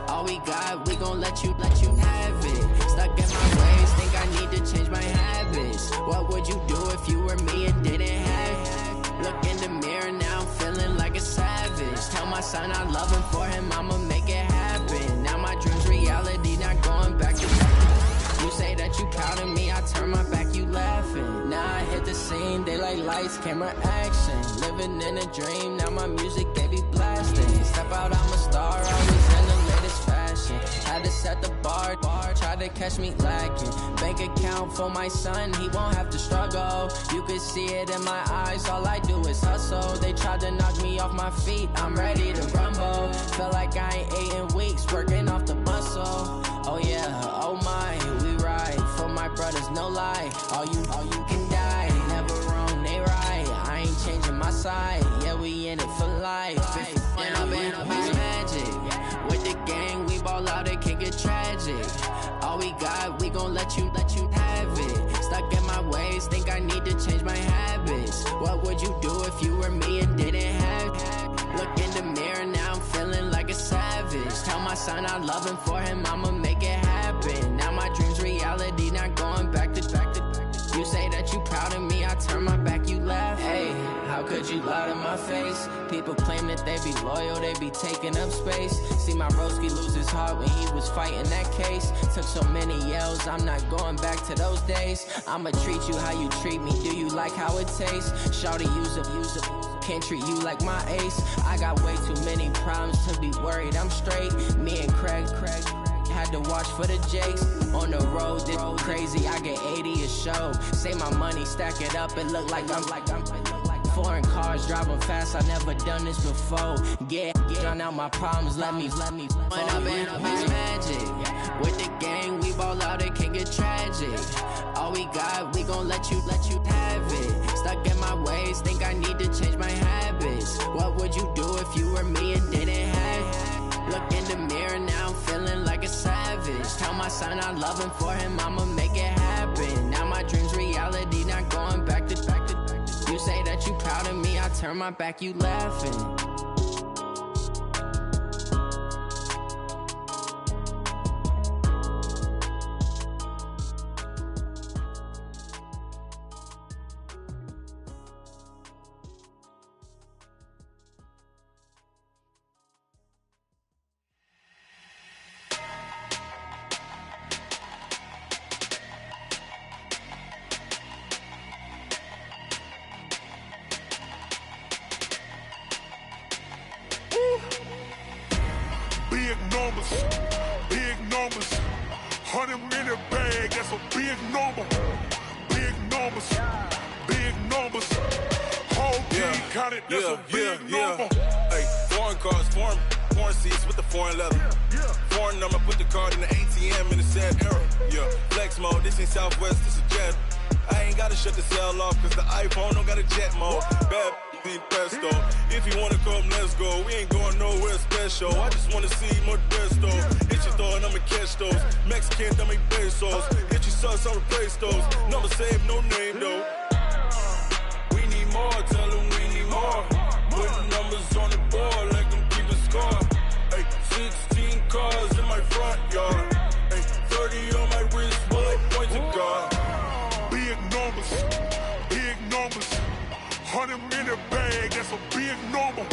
All we got, we gon' let you have it. Stuck in my ways, think I need to change my habits. What would you do if you were me and didn't have it? Look in the mirror, now I'm feeling like a savage. Tell my son I love him, for him I'ma make it happen. Now my dream's reality, not going back to back. You say that you proud of me, I turn my back, you laughing. Now I hit the scene, daylight lights, camera action. Living in a dream, now my music, they be blasting. Step out, I'm a star, always in the latest fashion. Had to set the bar, try to catch me lacking. Bank account for my son, he won't have to struggle. You could see it in my eyes, all I do is hustle. They tried to knock me off my feet, I'm ready to rumble. Feel like I ain't ate in weeks, working off the muscle. Oh yeah, oh my, we ride for my brothers, no lie. All you can die, never wrong, they right. I ain't changing my side, yeah, we in it for life. When I'm in a magic, with the gang, we ball out, it can get tragic. All we got, we gon' let you have it. Stuck in my ways, think I need to change my habits. What would you do if you were me and didn't have it? Look in the mirror, now I'm feeling like a savage. Tell my son I love him, for him I'ma make it happen. Now my dream's reality, not going back to. You say that you proud of me, I turn my back, you laugh. Hey, how could you lie to my face? People claim that they be loyal, they be taking up space. See my broski lose his heart when he was fighting that case. Took so many yells, I'm not going back to those days. I'ma treat you how you treat me, do you like how it tastes? Shawty, use up, can't treat you like my ace. I got way too many problems to be worried, I'm straight. Me and Craig had to watch for the Jakes. On the road, this crazy, I get 80 a show. Say my money, stack it up, it look like I'm foreign cars, driving fast, I never done this before. Get drown out my problems, let me When up in this magic, with the gang, we ball out, it can get tragic. All we got, we gon' let you have it. Stuck in my ways, think I need to change my habits. What would you do if you were me and didn't have it? Look in the mirror, now I'm feeling like a savage. Tell my son I love him, for him I'ma make it happen. Now my dream's reality, not going back to. You say that you proud of me, I turn my back, you laughing. Big numbers, 100-minute bag, that's a big number. Big numbers, whole team counted, that's a big number. Hey, foreign cars, foreign seats with the foreign leather. Foreign number, put the card in the ATM in a sad era. Yeah, flex mode, this ain't Southwest, this is Jet. I ain't gotta shut the cell off, cause the iPhone don't got a jet mode. Bad need pesto. If you wanna come, let's go. We ain't going nowhere special. I just wanna see more pesto. Hit your thought, I'ma catch those. Mexican, dame pesos. Hit your sauce, I'll replace those. Number save, no name though. We need more, tell them we need more. Putting numbers on the board, like them keep a score. Hey, 16 cars in my front yard. Hey, 30 on my wrist, bullet point to God. Big numbers, 100-minute bag, that's a big number.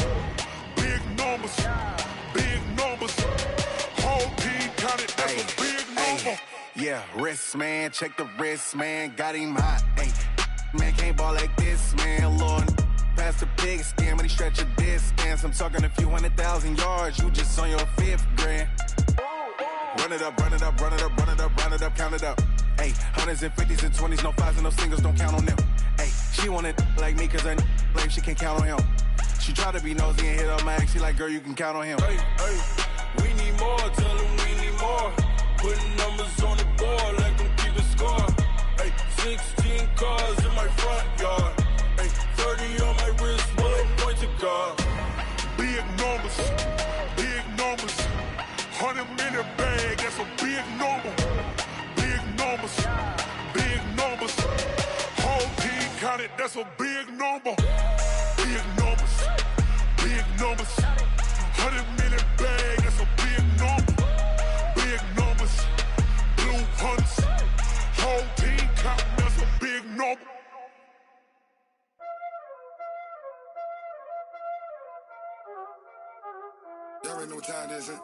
Big numbers, whole team counted, that's a big number. Yeah, wrist man, check the wrist man, got him hot. Ay, man can't ball like this, man. Lord, past the pig skin when he stretch a distance. I'm talking a few 100,000 yards, you just on your 5th grand. Run it up, count it up. Ay, hundreds and 50s and 20s, no 5s and no singles, don't count on them. Ay, she want it like me, cause her lame, she can't count on him. She try to be nosy and hit up my ex, she like, girl, you can count on him. Hey, we need more, tell them we need more. Putting numbers on the board, like them keep a score. Hey, 16 cars in my front yard. Hey, 30 on my wrist, bullet point to God. Big numbers, 100-minute bag, that's a big number. Big numbers, whole team counted, that's a big number. Big numbers, 100-minute bag, that's a big number. Big numbers, blue hunts, whole team counting, that's a big number. Y'all already know what time it is, huh?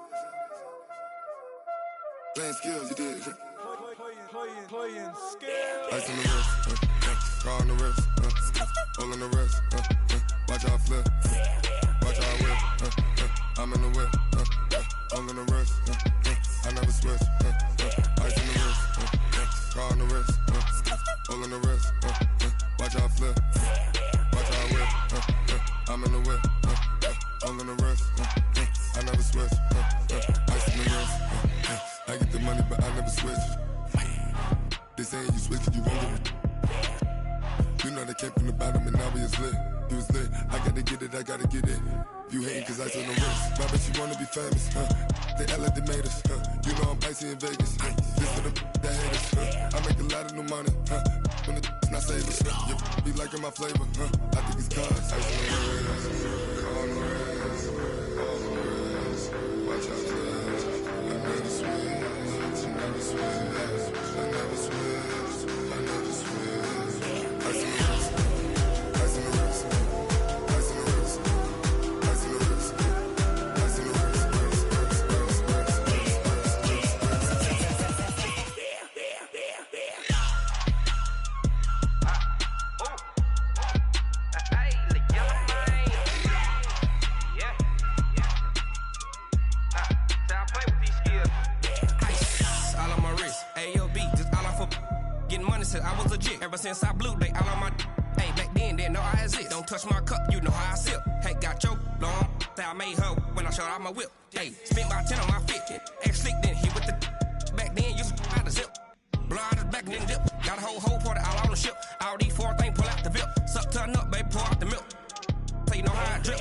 Playing skills, you did. Playing skills. Ice on the wrist, car on the wrist, hole in the wrist, watch how I flip, watch how I whip, I'm in the whip, hole in the wrist, I never switch, ice on the wrist, car on the wrist, hole in the wrist, watch how I flip, watch how I whip, I'm in the whip, hole in the wrist, I never switch, ice on the wrist, I get the money but I never switch. They saying you switch, you won't get it. You know they came from the bottom and now we is lit. You was lit, I gotta get it, I gotta get it. You hating cause ice on the wrist. My bitch, you wanna be famous, huh? They Ella, they made us, huh? You know I'm icy in Vegas, huh? This for the that haters, I make a lot of new money, when the not savers, you be liking my flavor, I think it's cause ice on the wrist, on the wrist, on the wrist. Watch out, cuz I never switch, never switch, I never switch, I never switch. Ice on the wrist, ice on the wrist, ice on the wrist, ice on the wrist, ice on the wrist. I was legit ever since I blew they all on my hey back then didn't know I exist. Don't touch my cup, you know how I sip. Hey, got your long that I made her when I showed out my whip. Hey, spent about 10 on my fit. Ex slick then hit with the back then used to out the zip. Blow out his back then dip. Got a whole party all on the ship. All these four things pull out the VIP. Suck turn up, baby, pour out the milk. So you know how I drip.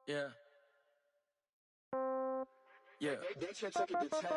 Yeah. Yeah.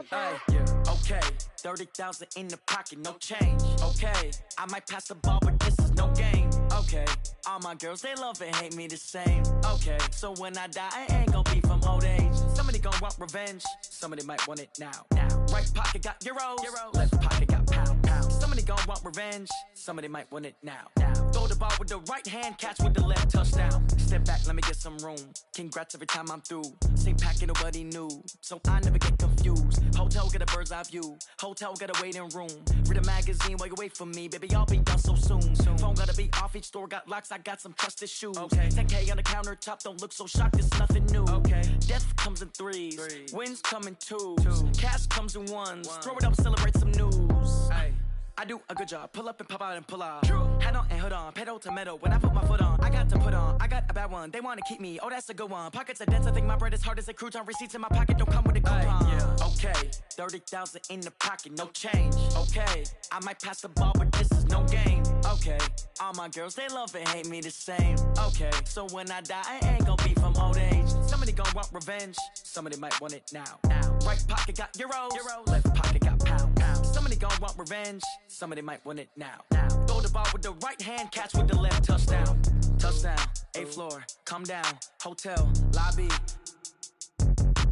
Hey, yeah. Okay. 30,000 in the pocket, no change. Okay. I might pass the ball, but this is no game. Okay. All my girls, they love and hate me the same. Okay. So when I die, I ain't gonna be from old age. Somebody gon' want revenge. Somebody might want it now. Right pocket got euros. Left pocket got pound. Somebody gon' want revenge. Somebody might want it now. Throw the ball with the right hand, catch with the left, touchdown. Step back, let me get some room. Congrats every time I'm through. Same packet, nobody knew, so I never get confused. Hotel get a bird's eye view. Hotel get a waiting room. Read a magazine while you wait for me, baby. I'll be done so soon. Phone gotta be off, each store got locks. I got some trusted shoes. Okay. 10K on the countertop, don't look so shocked. It's nothing new. Okay. Death comes in threes. Wins come in twos. Cash comes in ones. Throw it up, celebrate some news. Hey. I do a good job, pull up and pop out and pull out. Head on and hood on, pedal to metal. When I put my foot on, I got to put on. I got a bad one, they wanna keep me. Oh, that's a good one. Pockets are dense, I think my bread is hard as a crouton. Receipts in my pocket don't come with a coupon. Okay, 30,000 in the pocket, no change. Okay, I might pass the ball, but this is no game. Okay, all my girls, they love and hate me the same. Okay, so when I die, I ain't gonna be from old age. Somebody gon' want revenge, somebody might want it now. Right pocket got euros, left pocket got pound. Somebody gon' want revenge, somebody might want it now. Throw the ball with the right hand, catch with the left, touchdown. Touchdown, 8th floor, come down, hotel, lobby.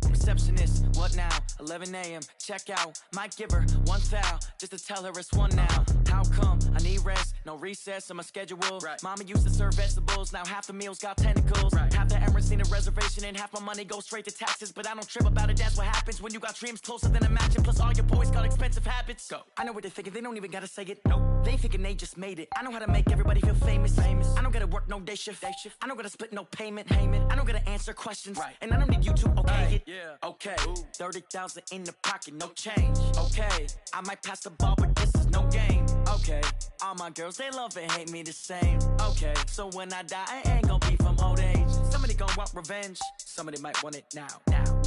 Receptionist, what now? 11 a.m., check out. Might give her one foul, just to tell her it's one now. How come? I need rest, no recess in my schedule. Mama used to serve vegetables, now half the meals got tentacles. Half the Emirates need a reservation and half my money goes straight to taxes. But I don't trip about it, that's what happens when you got dreams closer than a match. And plus all your boys got expensive habits. Go. I know what they're thinking, they don't even gotta say it. Nope. They thinking they just made it. I know how to make everybody feel famous. I don't gotta work no day shift. I don't gotta split no payment. I don't gotta answer questions. And I don't need you to okay it. Okay, 30,000 in the pocket, no change. Okay, I might pass the ball, but this is no game. Okay, all my girls, they love and hate me the same. Okay, so when I die, I ain't gonna be from old age. Somebody gon' want revenge, somebody might want it now.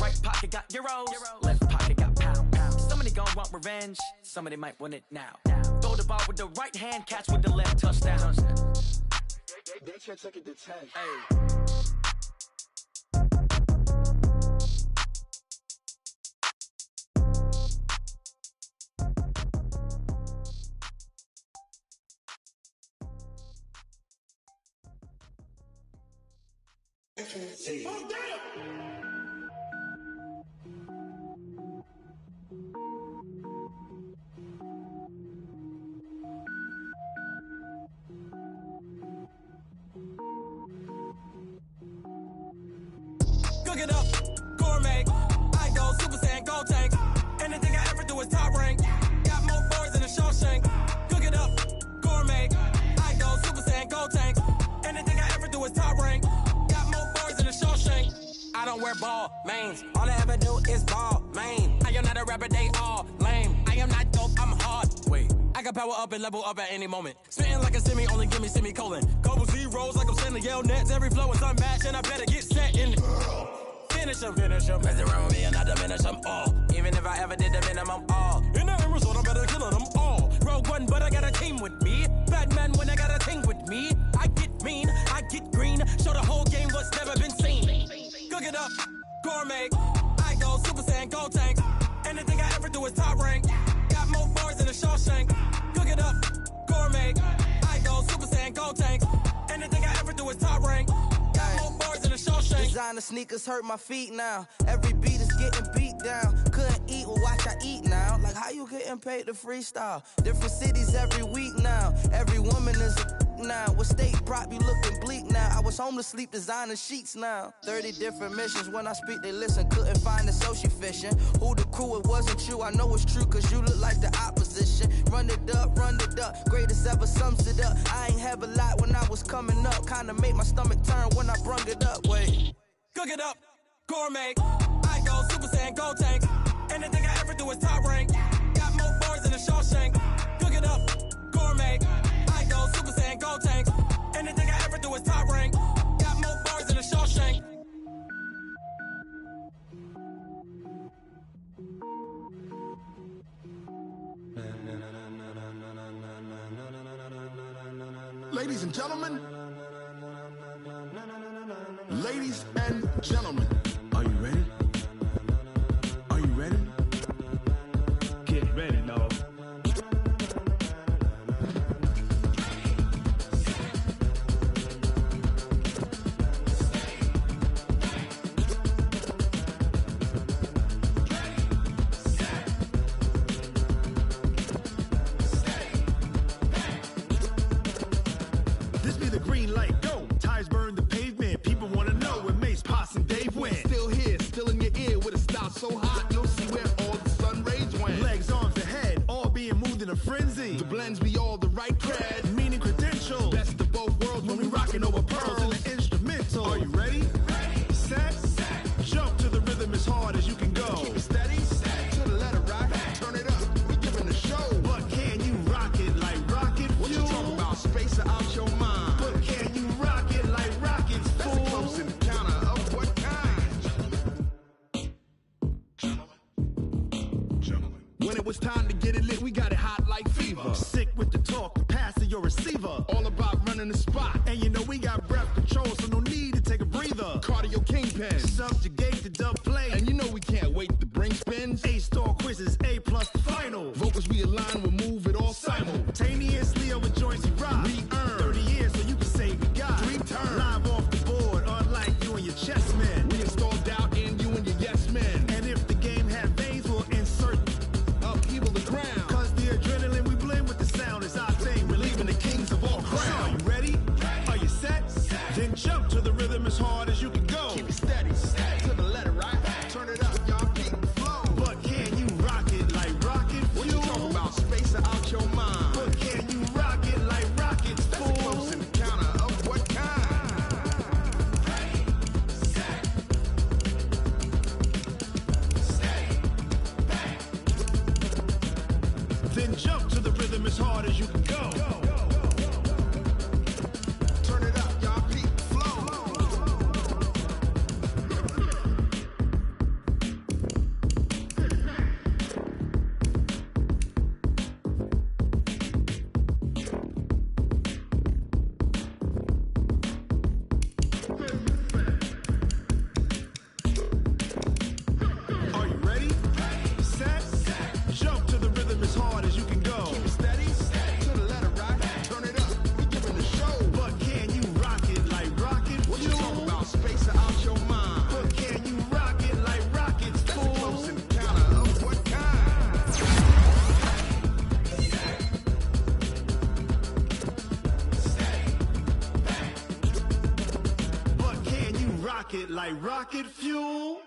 Right pocket got euros, left pocket got pound. Somebody gon' want revenge, somebody might want it now. Throw the ball with the right hand, catch with the left, touchdown. They took it to 10. Cook it up, gourmet. I go Super Saiyan, gold tank. Anything I ever do is top rank. Got more boards than a Shawshank. Cook it up, gourmet. I go Super Saiyan, gold tank. Anything I ever do is top rank. Got more boards than a Shawshank. I don't wear ball mains. All I ever do is ball main. I am not a rapper, they all lame. I am not dope, I'm hard. Wait, I can power up and level up at any moment. Spitting like a semi, only give me semicolon. Couple zeros like I'm sending yell nets. Every flow is unmatched and I better get set in. Finish them. Mess around with me and I diminish them all. Even if I ever did the minimum all. In the end result, I better kill them all. Rogue One, but I got a team with me. Batman when I got a team with me. I get mean, I get green. Show the whole game what's never been seen. Cook it up, gourmet. I go Super Saiyan, gold tank. Anything I ever do is top rank. Got more bars than a Shawshank. Cook it up, gourmet. I go Super Saiyan, gold tank. Anything I ever do is top rank. Got more bars than a Shawshank. Designer sneakers hurt my feet now. Every beat is getting beat down. Couldn't eat, well watch I eat now. Like how you getting paid to freestyle? Different cities every week now. Every woman is a now. What state brought me looking bleak now? I was home to sleep designing sheets now. 30 different missions. When I speak they listen. Couldn't find the social fishing. Who the crew, it wasn't you. I know it's true cause you look like the opposition. Run it up. Greatest ever sums it up. I ain't have a lot when I was coming up. Kinda made my stomach turn when I brung it up. Wait. Cook it up, gourmet. I go Super Saiyan, gold tank. Anything I ever do is top rank. Got more bars than a Shawshank. Cook it up, gourmet. I go Super Saiyan, gold tank. Anything I ever do is top rank. Got more bars than a Shawshank. Ladies and gentlemen, ladies and gentlemen, are you ready? Are you ready? Get ready, dog. This be the green light, go. Tires burn the pavement. People wanna know when Mace, Pops, and Dave went. Still here, still in your ear with a style so hot, you'll see where all the sun rays went. Legs, arms, the head, all being moved in a frenzy. The blends be all the right cred, meaning credentials. Best of both worlds when we rockin' over pearls in the instrumental. Are you ready? Ready. Set. Jump to the rhythm as hard as you can go. Keep it steady. To the letter right. Turn it up. We giving the show. But can you rock it like rocket fuel? What you talking about? Space out your mind. But can you rock it like rockets, fool? That's a close encounter of what kind? Gentlemen. When it was time to get it lit, we got it hot like fever. Sick with the talk, the pass to your receiver. All about running the spot. And you know we got breath control, so no need to take a breather. Cardio kingpin, subjugate the dub play. And you know we can't wait to bring spins. A-star quizzes, A+ the final. Vocals we align, we'll move it all simultaneously over joints we rock. We earn 30 years so you can say we got 3 turns. Live off the board, unlike you and your chess men. We install doubt in you and your yes men. And if the game had veins, we'll insert upheaval the ground. Cause the adrenaline we blend with the sound is our thing. Relieving the kings of all crowns. Are you ready? Are you set? Then jump to the rhythm as hard as you can go. Keep it steady. To the letter right. Turn it up, y'all keep the flow. But can you rock it like rocket fuel? What you talking about? Space out your mind. But can you rock pocket like rocket fuel.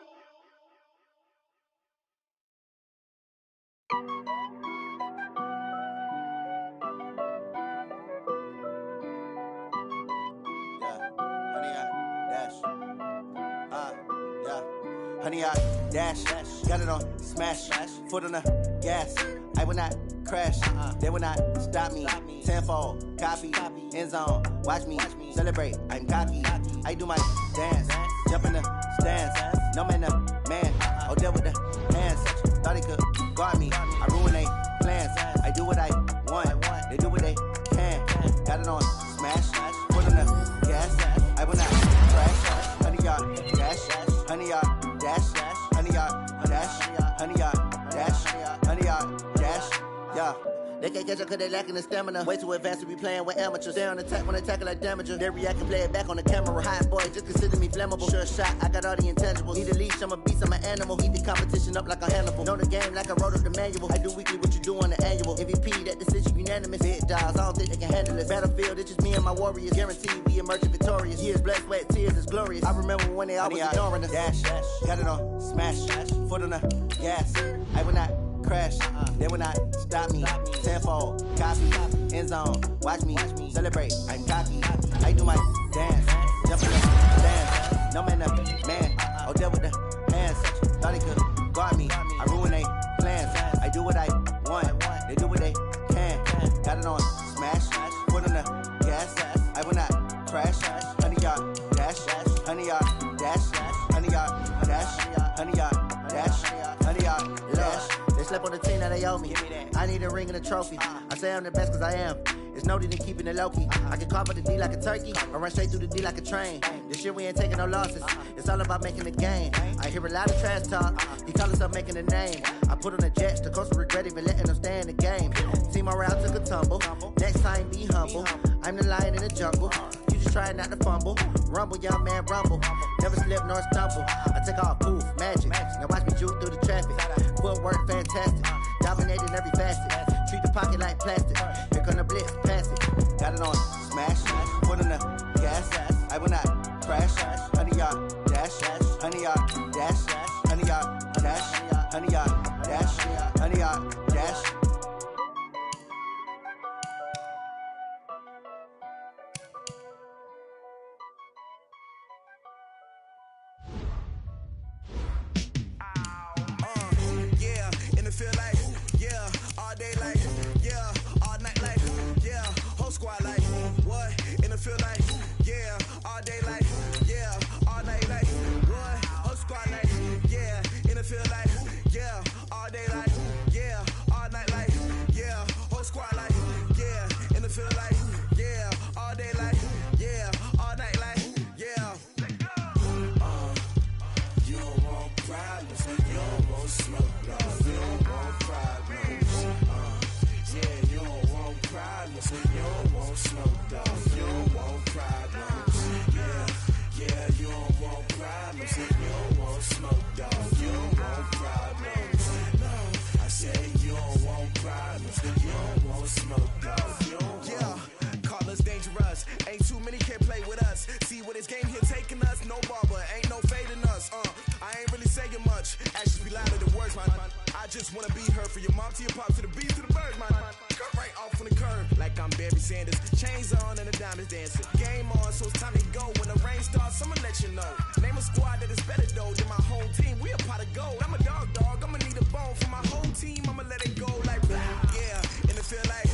Honey, I dash, got it on smash, foot on the gas. I will not crash, they will not stop me. Tenfold, copy, end zone, watch me celebrate. I'm cocky, I do my dance, jump in the stands. No man, man, oh deal with the hands. Thought he could guard me, I ruin they plans. I do what I want, they do what they can. Got it on smash, foot on the gas. I will not crash, honey, y'all dash, honey, y'all dash, honey, y'all dash, honey, y'all dash, honey, y'all dash, yeah. They can't catch up cause they lacking the stamina. Way too advanced to be playing with amateurs. They on attack when they tackle like damager. They react and play it back on the camera. Hot boy, just consider me flammable. Sure shot, I got all the intangibles. Need a leash, I'm a beast, I'm an animal. Eat the competition up like a Hannibal. Know the game like I wrote up the manual. I do weekly what you do on the annual. MVP, that decision unanimous. Big dogs, I don't think they can handle it. Battlefield, it's just me and my warriors. Guaranteed we emerging victorious. Years, blood, sweat, tears, it's glorious. I remember when they always ignoring us. Dash, got it on smash, foot on the gas. I will not crash, they will not stop me. Tenfold, copy, end zone, watch me celebrate. I'm cocky, I do my dance, jump in the stands. No man, man, oh deal with the hands. Thought he could guard me, I ruin they plans. I do what I want, they do what they can. Got it on smash, foot on the gas. I will not crash, honey y'all dash, honey y'all dash, honey y'all dash, honey y'all dash, honey y'all dash. They slept on the team that they owe me. I need a ring and a trophy. I say I'm the best cause I am. It's no need in keeping it low-key. I can carve up the D like a turkey or run straight through the D like a train. This year we ain't taking no losses. It's all about making the game. I hear a lot of trash talk. He call himself making a name. I put on the Jets. The coach will regret even letting them stay in the game. Team morale took a tumble. Next time be humble. I'm the lion in the jungle. You just try not to fumble. Rumble, young man, rumble. Never slip nor stumble. I take off, poof, magic. Now watch me juke through the traffic. Footwork fantastic. Dominating every facet. Treat the pocket like plastic. Here come the blitz, pass it. Got it on smash, foot on the gas. I will not crash. Honey y'all dash, honey y'all dash, honey y'all dash, honey y'all dash, honey y'all dash. Feel like, yeah, all day like, yeah, all night like, yeah, whole squad like, what? In the feel like, yeah, all day like, yeah, all night like, what? Whole squad like, yeah, in the feel like, yeah, all day like, yeah, all night like, yeah, whole squad like, yeah, in the feel like, yeah, all day like, yeah, all night like, yeah. You don't want problems, you don't want smoke, no, you don't want problems. Yeah, you don't want problems, you don't want smoke, dog, you don't want problems. Yeah, you don't want problems, you don't want smoke, dog, you don't want problems. No, I said you don't want problems, you don't want smoke, dog, you don't want. Yeah, call us dangerous, ain't too many can play with us. See what this game here taking us, no barber, ain't no fading us. I ain't really saying much, actions be louder than words, man. I just wanna be heard, for your mom to your pop to the beat to the birds, man. Cut right off on the curb, like I'm Barry Sanders. Chains on and the diamonds dancing. Game on, so it's time to go. When the rain starts, I'ma let you know. Name a squad that is better though than my home team. We a pot of gold. I'm a dog, I'ma need a bone for my whole team. I'ma let it go like, yeah, and it feel like,